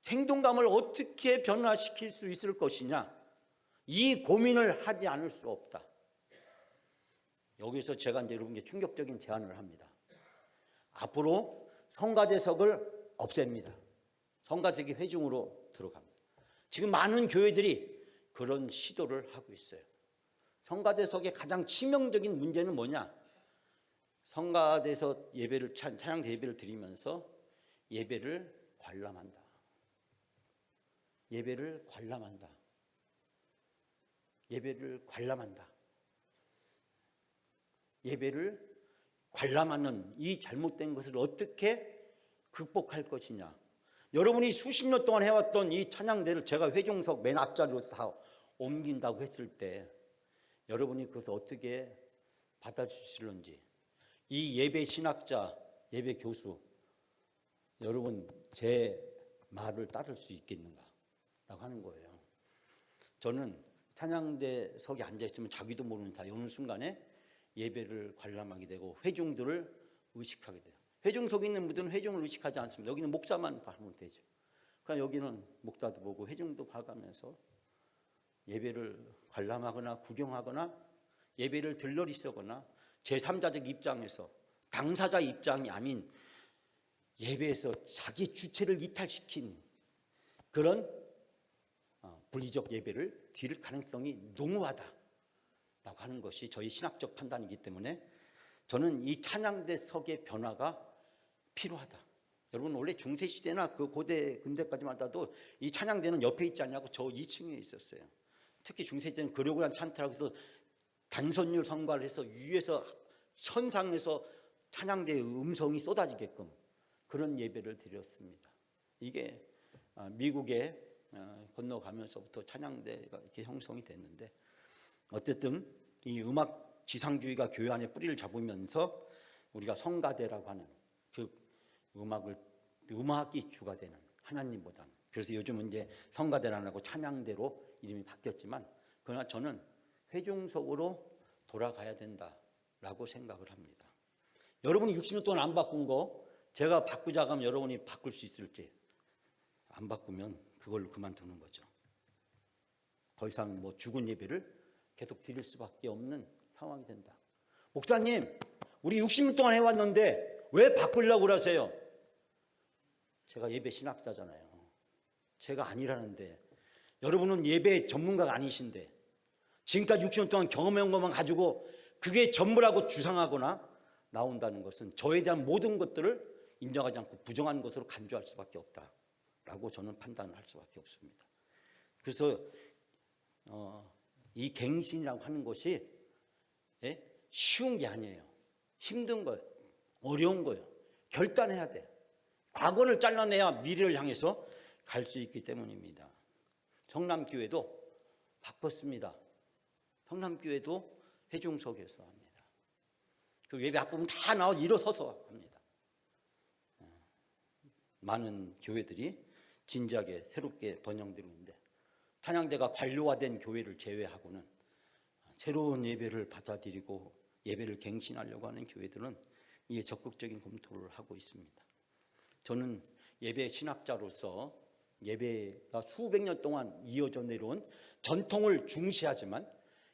생동감을 어떻게 변화시킬 수 있을 것이냐, 이 고민을 하지 않을 수 없다. 여기서 제가 이제 여러분께 충격적인 제안을 합니다. 앞으로 성가대석을 없앱니다. 성가대석이 회중으로 들어갑니다. 지금 많은 교회들이 그런 시도를 하고 있어요. 성가대석의 가장 치명적인 문제는 뭐냐? 성가대석 예배를, 찬양 예배를 드리면서 예배를 관람한다. 예배를 관람한다. 예배를 관람한다. 예배를 관람하는 이 잘못된 것을 어떻게 극복할 것이냐. 여러분이 수십 년 동안 해왔던 이 찬양대를 제가 회중석 맨 앞자리로 다 옮긴다고 했을 때 여러분이 그것을 어떻게 받아주실런지, 이 예배 신학자, 예배 교수, 여러분 제 말을 따를 수 있겠는가 라고 하는 거예요. 저는 찬양대석에 앉아있으면 자기도 모르는 사이 어느 순간에 예배를 관람하게 되고 회중들을 의식하게 돼요. 회중석에 있는 분들은 회중을 의식하지 않습니다. 여기는 목사만 보면 되죠. 그러니까 여기는 목사도 보고 회중도 봐가면서 예배를 관람하거나 구경하거나 예배를 들러리서거나 제3자적 입장에서, 당사자 입장이 아닌 예배에서 자기 주체를 이탈시킨 그런 분리적 예배를 드릴 가능성이 농후하다라고 하는 것이 저희 신학적 판단이기 때문에 저는 이 찬양대석의 변화가 필요하다. 여러분 원래 중세시대나 그 고대 근대까지만 하더라도 이 찬양대는 옆에 있지 않냐고 저 2층에 있었어요. 특히 중세시대는 그레고리안 찬타라고 해서 단선율 성가를 해서 위에서 천상에서 찬양대의 음성이 쏟아지게끔 그런 예배를 드렸습니다. 이게 미국에 건너가면서부터 찬양대가 이렇게 형성이 됐는데, 어쨌든 이 음악 지상주의가 교회 안에 뿌리를 잡으면서 우리가 성가대라고 하는 그 음악이 주가 되는 하나님보다는, 그래서 요즘은 이제 성가대라고 하고 찬양대로 이름이 바뀌었지만, 그러나 저는 회중석으로 돌아가야 된다라고 생각을 합니다. 여러분이 60년 동안 안 바꾼 거 제가 바꾸자고 하면 여러분이 바꿀 수 있을지, 안 바꾸면 그걸로 그만두는 거죠. 더 이상 뭐 죽은 예배를 계속 드릴 수밖에 없는 상황이 된다. 목사님, 우리 60년 동안 해왔는데 왜 바꾸려고 그러세요? 제가 예배 신학자잖아요. 제가 아니라는데, 여러분은 예배 전문가가 아니신데, 지금까지 60년 동안 경험해온 것만 가지고 그게 전부라고 주장하거나 나온다는 것은 저에 대한 모든 것들을 인정하지 않고 부정한 것으로 간주할 수밖에 없다라고 저는 판단을 할 수밖에 없습니다. 그래서 이 갱신이라고 하는 것이 쉬운 게 아니에요. 힘든 거예요. 어려운 거예요. 결단해야 돼. 과거를 잘라내야 미래를 향해서 갈 수 있기 때문입니다. 성남교회도 바꿨습니다. 성남교회도 회중석에서 합니다. 그 예배 앞부분 다 나와 일어서서 합니다. 많은 교회들이 진지하게 새롭게 번영되고 있는데, 찬양대가 관료화된 교회를 제외하고는 새로운 예배를 받아들이고 예배를 갱신하려고 하는 교회들은 이에 적극적인 검토를 하고 있습니다. 저는 예배 신학자로서 예배가 수백 년 동안 이어져 내려온 전통을 중시하지만,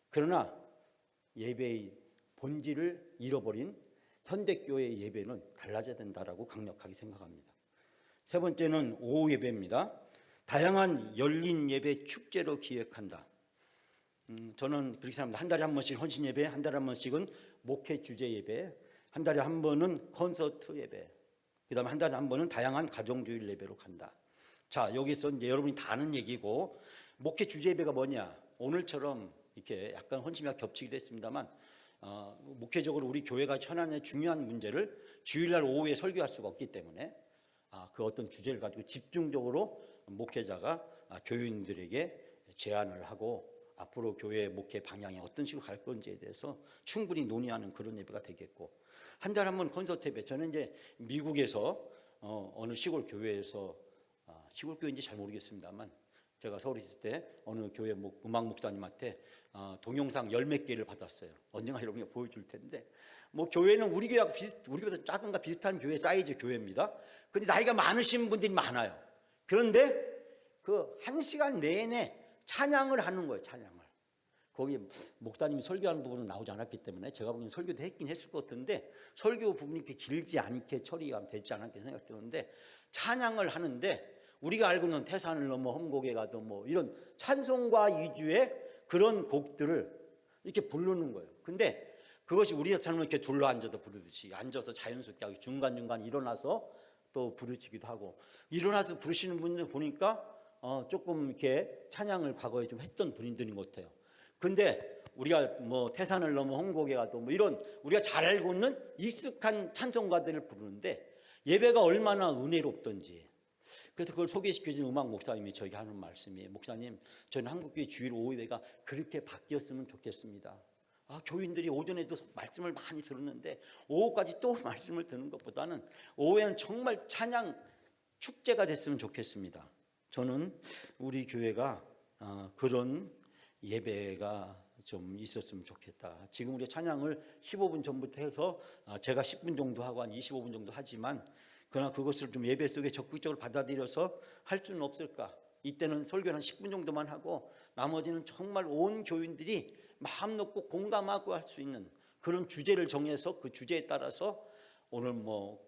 그러나 예배의 본질을 잃어버린 현대교회의 예배는 달라져야 된다라고 강력하게 생각합니다. 세 번째는 오후 예배입니다. 다양한 열린 예배 축제로 기획한다. 저는 그렇게 생각합니다. 한 달에 한 번씩 헌신 예배, 한 달에 한 번씩은 목회 주제 예배, 한 달에 한 번은 콘서트 예배, 그 다음에 한 달에 한 번은 다양한 가정주일 예배로 간다. 자, 여기서 이제 여러분이 다 아는 얘기고, 목회 주제 예배가 뭐냐? 오늘처럼 이렇게 약간 헌신과 겹치기도 했습니다만, 목회적으로 우리 교회가 현안의 중요한 문제를 주일날 오후에 설교할 수가 없기 때문에 그 어떤 주제를 가지고 집중적으로 목회자가 교인들에게 제안을 하고 앞으로 교회 목회 방향이 어떤 식으로 갈 건지에 대해서 충분히 논의하는 그런 예배가 되겠고, 한 달에 한 번 콘서트 예배. 저는 이제 미국에서 어느 시골 교회에서, 시골 교회인지 잘 모르겠습니다만, 제가 서울에 있을 때 어느 교회 음악 목사님한테 동영상 10몇 개를 받았어요. 언젠가 여러분이 보여줄 텐데, 뭐 교회는 우리보다 작은가 비슷한 교회 사이즈 교회입니다. 근데 나이가 많으신 분들이 많아요. 그런데 그 1시간 내내 찬양을 하는 거예요. 찬양을. 거기 목사님이 설교하는 부분은 나오지 않았기 때문에 제가 보기엔 설교도 했긴 했을 것 같은데, 설교 부분이 그렇게 길지 않게 처리가 되지 않았게 생각되는데, 찬양을 하는데 우리가 알고 있는 태산을 넘어 험곡에 가도 뭐 이런 찬송가 위주의 그런 곡들을 이렇게 부르는 거예요. 근데 그것이 우리처럼 이렇게 둘러 앉아서 부르듯이 앉아서 자연스럽게 하고 중간중간 일어나서 또 부르시기도 하고, 일어나서 부르시는 분들 보니까 조금 이렇게 찬양을 과거에 좀 했던 분들인 것 같아요. 근데 우리가 뭐 태산을 넘어 험곡에 가도 뭐 이런 우리가 잘 알고 있는 익숙한 찬송가들을 부르는데 예배가 얼마나 은혜롭던지, 그래서 그걸 소개시켜준 음악 목사님이 저에게 하는 말씀이에요. 목사님, 저는 한국교회 주일 오후 예배가 그렇게 바뀌었으면 좋겠습니다. 교인들이 오전에도 말씀을 많이 들었는데 오후까지 또 말씀을 듣는 것보다는 오후에는 정말 찬양 축제가 됐으면 좋겠습니다. 저는 우리 교회가 그런 예배가 좀 있었으면 좋겠다. 지금 우리 찬양을 15분 전부터 해서 제가 10분 정도 하고 한 25분 정도 하지만, 그러나 그것을 좀 예배 속에 적극적으로 받아들여서 할 수는 없을까? 이때는 설교는 한 10분 정도만 하고 나머지는 정말 온 교인들이 마음 놓고 공감하고 할 수 있는 그런 주제를 정해서 그 주제에 따라서 오늘 뭐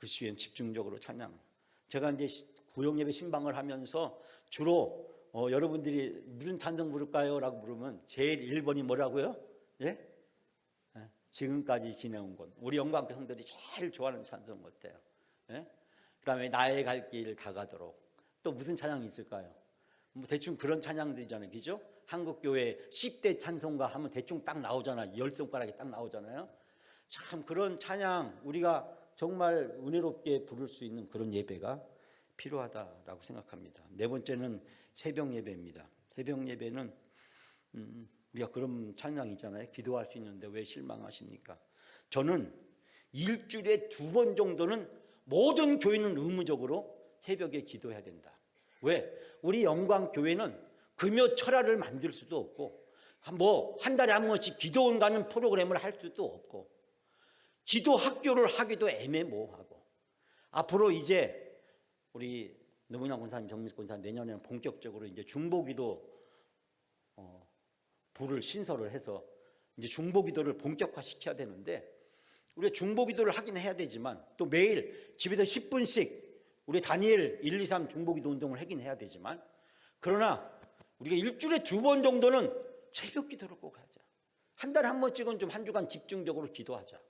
그 시간 집중적으로 찬양. 제가 이제 구역 예배 신방을 하면서 주로 여러분들이 무슨 찬송 부를까요? 라고 물으면 제일 1번이 뭐라고요? 예? 지금까지 지내온 것. 우리 영광교 성도들이 제일 좋아하는 찬송 같아요. 예? 그 다음에 나의 갈 길 다가도록. 또 무슨 찬양이 있을까요? 뭐 대충 그런 찬양들이잖아요. 그죠? 한국교회 10대 찬송가 하면 대충 딱 나오잖아요. 10손가락이 딱 나오잖아요. 참 그런 찬양, 우리가 정말 은혜롭게 부를 수 있는 그런 예배가 필요하다라고 생각합니다. 네 번째는 새벽 예배입니다. 새벽 예배는 우리가 그런 찬양이 있잖아요. 기도할 수 있는데 왜 실망하십니까? 저는 일주일에 2번 정도는 모든 교인은 의무적으로 새벽에 기도해야 된다. 왜? 우리 영광교회는 금요 철야를 만들 수도 없고 뭐 한 달에 한 번씩 기도원 가는 프로그램을 할 수도 없고 기도 학교를 하기도 애매모호하고 앞으로 이제 우리 노문양 권사님, 정민석 권사님 내년에는 본격적으로 이제 중보기도 부를 신설을 해서 이제 중보기도를 본격화시켜야 되는데 우리가 중보기도를 하긴 해야 되지만 또 매일 집에서 10분씩 우리 다니엘 1, 2, 3 중보기도 운동을 하긴 해야 되지만 그러나 우리가 일주일에 2번 정도는 새벽 기도를 꼭 하자. 한 달에 한 번씩은 좀 한 주간 집중적으로 기도하자.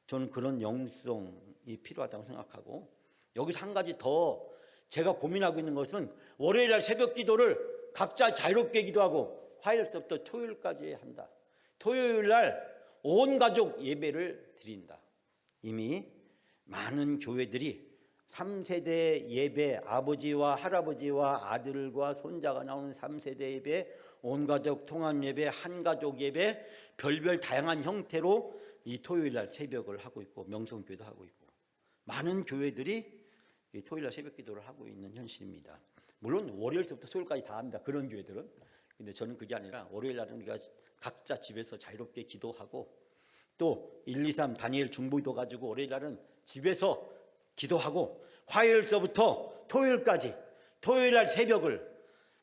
저는 그런 영성이 필요하다고 생각하고 여기서 한 가지 더 제가 고민하고 있는 것은 월요일 날 새벽 기도를 각자 자유롭게 기도하고 화요일부터 토요일까지 한다. 토요일 날 온 가족 예배를 드린다. 이미 많은 교회들이 3세대 예배, 아버지와 할아버지와 아들과 손자가 나오는 3세대 예배, 온가족 통합 예배, 한가족 예배, 별별 다양한 형태로 이 토요일 날 새벽을 하고 있고 명성교회도 하고 있고 많은 교회들이 이 토요일 날 새벽 기도를 하고 있는 현실입니다. 물론 월요일부터 토요일까지 다 합니다. 그런 교회들은. 근데 저는 그게 아니라 월요일 날은 우리가 각자 집에서 자유롭게 기도하고 또 1, 2, 3 다니엘 중보기도 가지고 월요일 날은 집에서 기도하고 화요일서부터 토요일까지 토요일 날 새벽을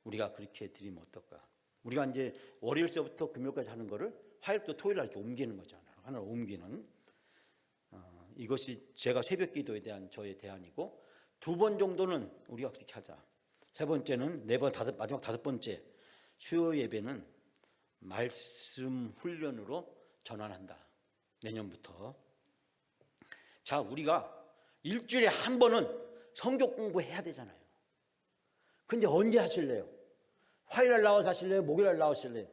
우리가 그렇게 드리면 어떨까? 우리가 이제 월요일서부터 금요일까지 하는 거를 화요일부터 토요일 날 이렇게 옮기는 거잖아요. 하나 옮기는 이것이 제가 새벽 기도에 대한 저의 대안이고 2번 정도는 우리가 그렇게 하자. 세 번째는 마지막 5번째 수요 예배는 말씀 훈련으로 전환한다. 내년부터. 자, 우리가 일주일에 한 번은 성경 공부해야 되잖아요. 근데 언제 하실래요? 화요일날 나와서 하실래요? 목요일날 나와서 하실래요?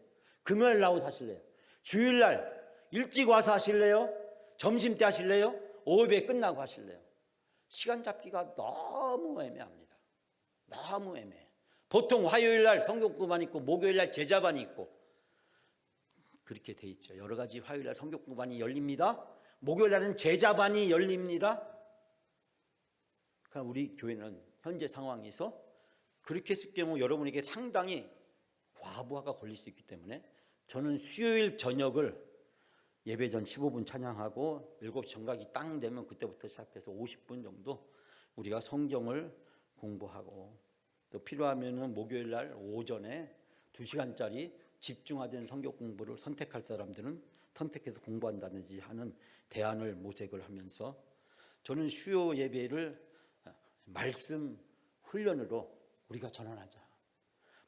금요일 나와서 하실래요? 주일날 일찍 와서 하실래요? 점심때 하실래요? 오후에 끝나고 하실래요? 시간 잡기가 너무 애매합니다. 너무 애매해. 보통 화요일날 성경 공부반 있고 목요일날 제자반이 있고 그렇게 돼 있죠. 여러 가지 화요일날 성경 공부반이 열립니다. 목요일날은 제자반이 열립니다. 그러니까 우리 교회는 현재 상황에서 그렇게 했을 경우 여러분에게 상당히 과부하가 걸릴 수 있기 때문에 저는 수요일 저녁을 예배 전 15분 찬양하고 7시 정각이 땅 되면 그때부터 시작해서 50분 정도 우리가 성경을 공부하고 또 필요하면 목요일 날 오전에 2시간짜리 집중화된 성경 공부를 선택할 사람들은 선택해서 공부한다든지 하는 대안을 모색을 하면서 저는 수요 예배를 말씀 훈련으로 우리가 전환하자.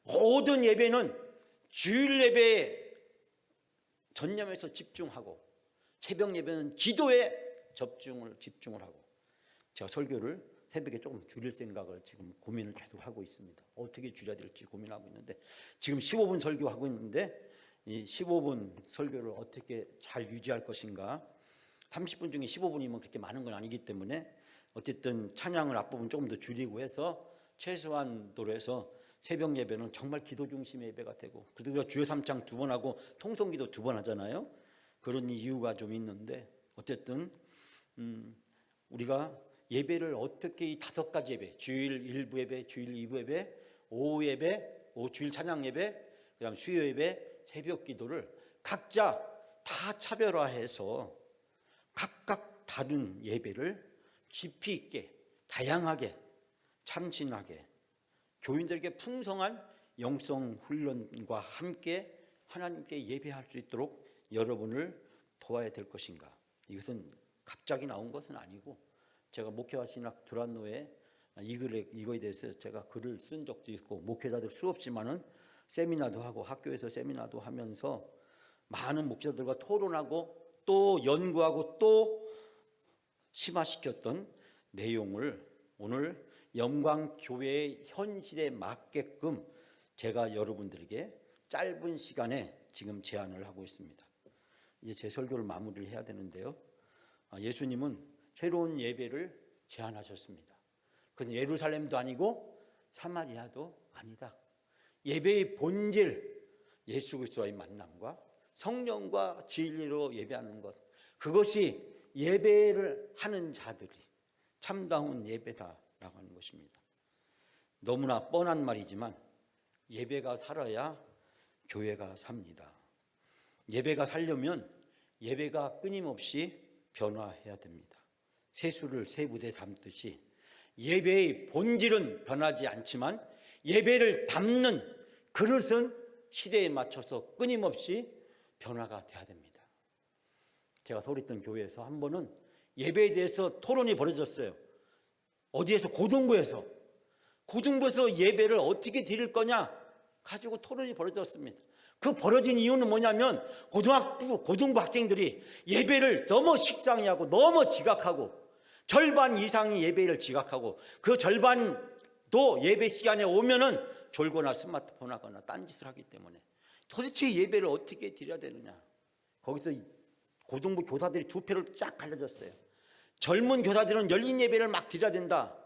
모든 예배는 주일 예배에 전념해서 집중하고 새벽 예배는 기도에 집중을 하고 제가 설교를 새벽에 조금 줄일 생각을 지금 고민을 계속 하고 있습니다. 어떻게 줄여야 될지 고민하고 있는데 지금 15분 설교하고 있는데 이 15분 설교를 어떻게 잘 유지할 것인가. 30분 중에 15분이면 그렇게 많은 건 아니기 때문에 어쨌든 찬양을 앞부분 조금 더 줄이고 해서 최소한도로 해서 새벽 예배는 정말 기도 중심의 예배가 되고 그리고 주여 3창 2번 하고 통성기도 2번 하잖아요. 그런 이유가 좀 있는데 어쨌든 우리가 예배를 어떻게 이 5가지 예배 주일 1부 예배, 주일 2부 예배, 오후 예배, 주일 찬양 예배, 그다음 수요 예배, 새벽 기도를 각자 다 차별화해서 각각 다른 예배를 깊이 있게 다양하게 참신하게 교인들에게 풍성한 영성 훈련과 함께 하나님께 예배할 수 있도록 여러분을 도와야 될 것인가. 이것은 갑자기 나온 것은 아니고 제가 목회와 신학 두란노에 이거에 대해서 제가 글을 쓴 적도 있고 목회자들 수없이 많은 세미나도 하고 학교에서 세미나도 하면서 많은 목회자들과 토론하고 또 연구하고 또 심화시켰던 내용을 오늘 영광교회의 현실에 맞게끔 제가 여러분들에게 짧은 시간에 지금 제안을 하고 있습니다. 이제 제 설교를 마무리를 해야 되는데요. 예수님은 새로운 예배를 제안하셨습니다. 그것은 예루살렘도 아니고 사마리아도 아니다. 예배의 본질, 예수 그리스도와의 만남과 성령과 진리로 예배하는 것, 그것이 예배를 하는 자들이 참다운 예배다라고 하는 것입니다. 너무나 뻔한 말이지만 예배가 살아야 교회가 삽니다. 예배가 살려면 예배가 끊임없이 변화해야 됩니다. 세수를 세 부대에 담듯이 예배의 본질은 변하지 않지만 예배를 담는 그릇은 시대에 맞춰서 끊임없이 변화가 돼야 됩니다. 제가 서울에 있던 교회에서 한 번은 예배에 대해서 토론이 벌어졌어요. 어디에서? 고등부에서 예배를 어떻게 드릴 거냐 가지고 토론이 벌어졌습니다. 그 벌어진 이유는 뭐냐면 고등부 학생들이 예배를 너무 식상히 하고 너무 지각하고 절반 이상이 예배를 지각하고 그 절반도 예배 시간에 오면은 졸거나 스마트폰 하거나 딴짓을 하기 때문에 도대체 예배를 어떻게 드려야 되느냐. 거기서 고등부 교사들이 두 표를 쫙 갈라졌어요. 젊은 교사들은 열린 예배를 막 드려야 된다.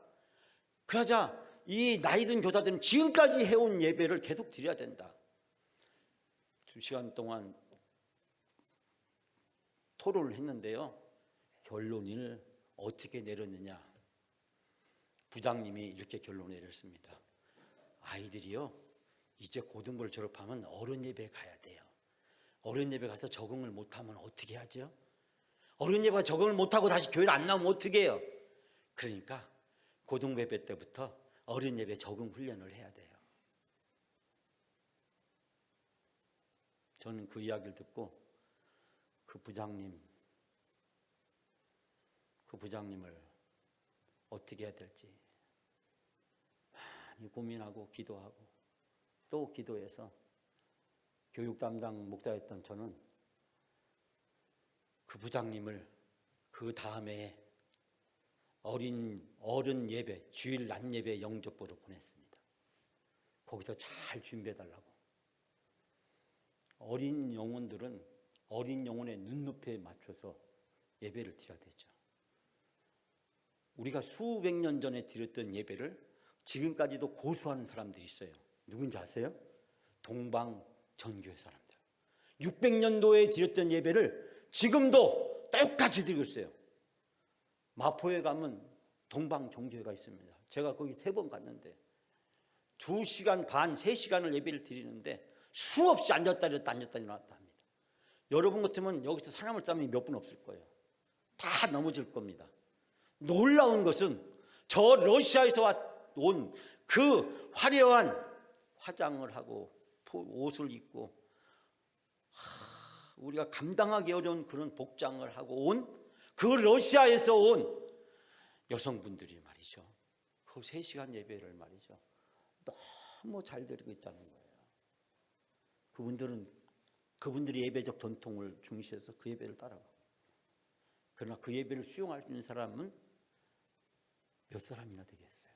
그러자 이 나이 든 교사들은 지금까지 해온 예배를 계속 드려야 된다. 2시간 동안 토론을 했는데요. 결론을 어떻게 내렸느냐. 부장님이 이렇게 결론을 내렸습니다. 아이들이요, 이제 고등부를 졸업하면 어른 예배 가야 돼요. 어른 예배 가서 적응을 못하면 어떻게 하죠? 어른 예배가 적응을 못하고 다시 교회를 안 나오면 어떻게 해요? 그러니까 고등부 예배 때부터 어른 예배 적응 훈련을 해야 돼요. 저는 그 이야기를 듣고 그 부장님을 어떻게 해야 될지 많이 고민하고 기도하고 또 기도해서 교육 담당 목사였던 저는 그 부장님을 그 다음에 어른 예배, 주일 낮 예배 영접보러 보냈습니다. 거기서 잘 준비해달라고. 어린 영혼들은 어린 영혼의 눈높이에 맞춰서 예배를 드려야 되죠. 우리가 수백 년 전에 드렸던 예배를 지금까지도 고수하는 사람들이 있어요. 누군지 아세요? 동방전교회 사람들. 600년도에 드렸던 예배를 지금도 똑같이 드리고 있어요. 마포에 가면 동방종교회가 있습니다. 제가 거기 3번 갔는데 2시간 반, 3시간을 예배를 드리는데 수없이 앉았다 일어났다 합니다. 여러분 같으면 여기서 사람을 싸면 몇 분 없을 거예요. 다 넘어질 겁니다. 놀라운 것은 저 러시아에서 온 그 화려한 화장을 하고 옷을 입고 우리가 감당하기 어려운 그런 복장을 하고 온 그 러시아에서 온 여성분들이 말이죠. 그 3시간 예배를 말이죠. 너무 잘 드리고 있다는 거예요. 그분들이 예배적 전통을 중시해서 그 예배를 따라가고. 그러나 그 예배를 수용할 수 있는 사람은 몇 사람이나 되겠어요.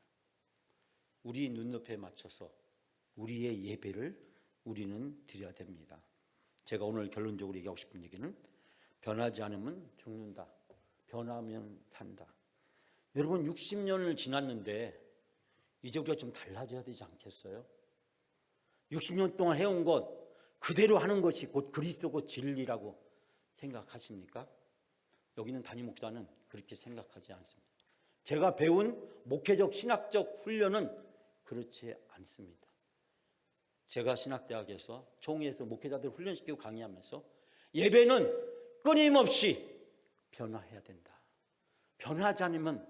우리 눈높이에 맞춰서 우리의 예배를 우리는 드려야 됩니다. 제가 오늘 결론적으로 얘기하고 싶은 얘기는 변하지 않으면 죽는다. 변하면 산다. 여러분 60년을 지났는데 이제 우리가 좀 달라져야 되지 않겠어요? 60년 동안 해온 것 그대로 하는 것이 곧 그리스도고 진리라고 생각하십니까? 여기는 담임 목사는 그렇게 생각하지 않습니다. 제가 배운 목회적 신학적 훈련은 그렇지 않습니다. 제가 신학대학에서 총회에서 목회자들 훈련시키고 강의하면서 예배는 끊임없이 변화해야 된다. 변화하지 않으면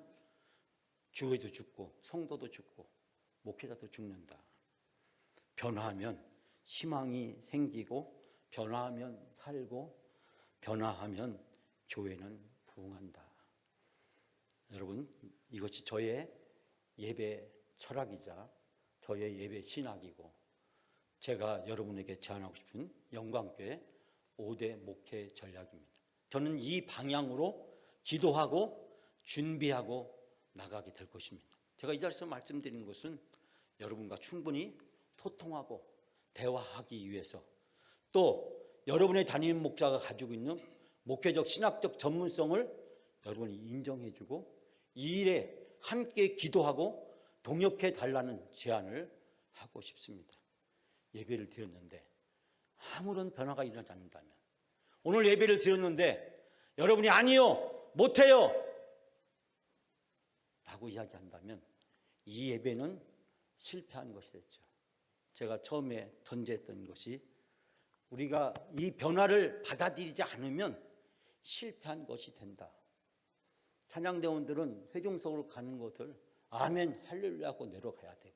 교회도 죽고 성도도 죽고 목회자도 죽는다. 변화하면 희망이 생기고 변화하면 살고 변화하면 교회는 부흥한다. 여러분, 이것이 저의 예배 철학이자 저의 예배 신학이고 제가 여러분에게 제안하고 싶은 영광교회 5대 목회 전략입니다. 저는 이 방향으로 기도하고 준비하고 나가게 될 것입니다. 제가 이 자리에서 말씀드리는 것은 여러분과 충분히 소통하고 대화하기 위해서 또 여러분의 담임 목사가 가지고 있는 목회적 신학적 전문성을 여러분이 인정해주고 이 일에 함께 기도하고 동역해 달라는 제안을 하고 싶습니다. 예배를 드렸는데 아무런 변화가 일어나지 않는다면 오늘 예배를 드렸는데 여러분이 아니요 못해요 라고 이야기한다면 이 예배는 실패한 것이 됐죠. 제가 처음에 던졌던 것이 우리가 이 변화를 받아들이지 않으면 실패한 것이 된다. 찬양대원들은 회중석으로 가는 것을 아멘 할렐루야 하고 내려가야 되고,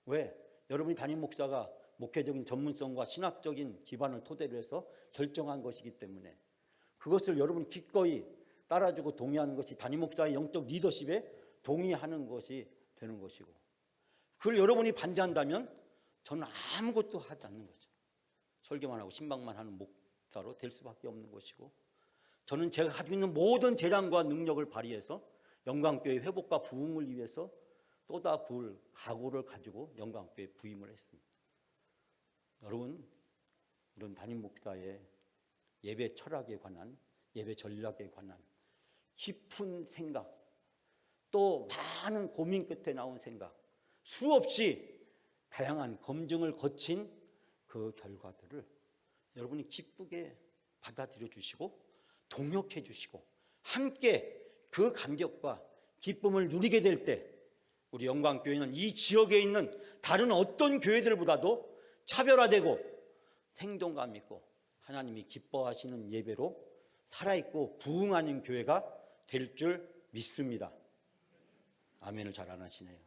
왜? 여러분이 담임 목사가 목회적인 전문성과 신학적인 기반을 토대로 해서 결정한 것이기 때문에 그것을 여러분이 기꺼이 따라주고 동의하는 것이 담임 목사의 영적 리더십에 동의하는 것이 되는 것이고, 그걸 여러분이 반대한다면 저는 아무것도 하지 않는 거죠. 설교만 하고 신방만 하는 목사로 될 수밖에 없는 것이고, 저는 제가 가지고 있는 모든 재량과 능력을 발휘해서 영광교회 회복과 부흥을 위해서 쏟아부을 각오를 가지고 영광교회에 부임을 했습니다. 여러분, 이런 담임 목사의 예배 철학에 관한, 예배 전략에 관한 깊은 생각, 또 많은 고민 끝에 나온 생각, 수없이 다양한 검증을 거친 그 결과들을 여러분이 기쁘게 받아들여 주시고 동역해 주시고 함께 그 감격과 기쁨을 누리게 될 때 우리 영광교회는 이 지역에 있는 다른 어떤 교회들보다도 차별화되고 생동감 있고 하나님이 기뻐하시는 예배로 살아있고 부흥하는 교회가 될 줄 믿습니다. 아멘을 잘 안 하시네요.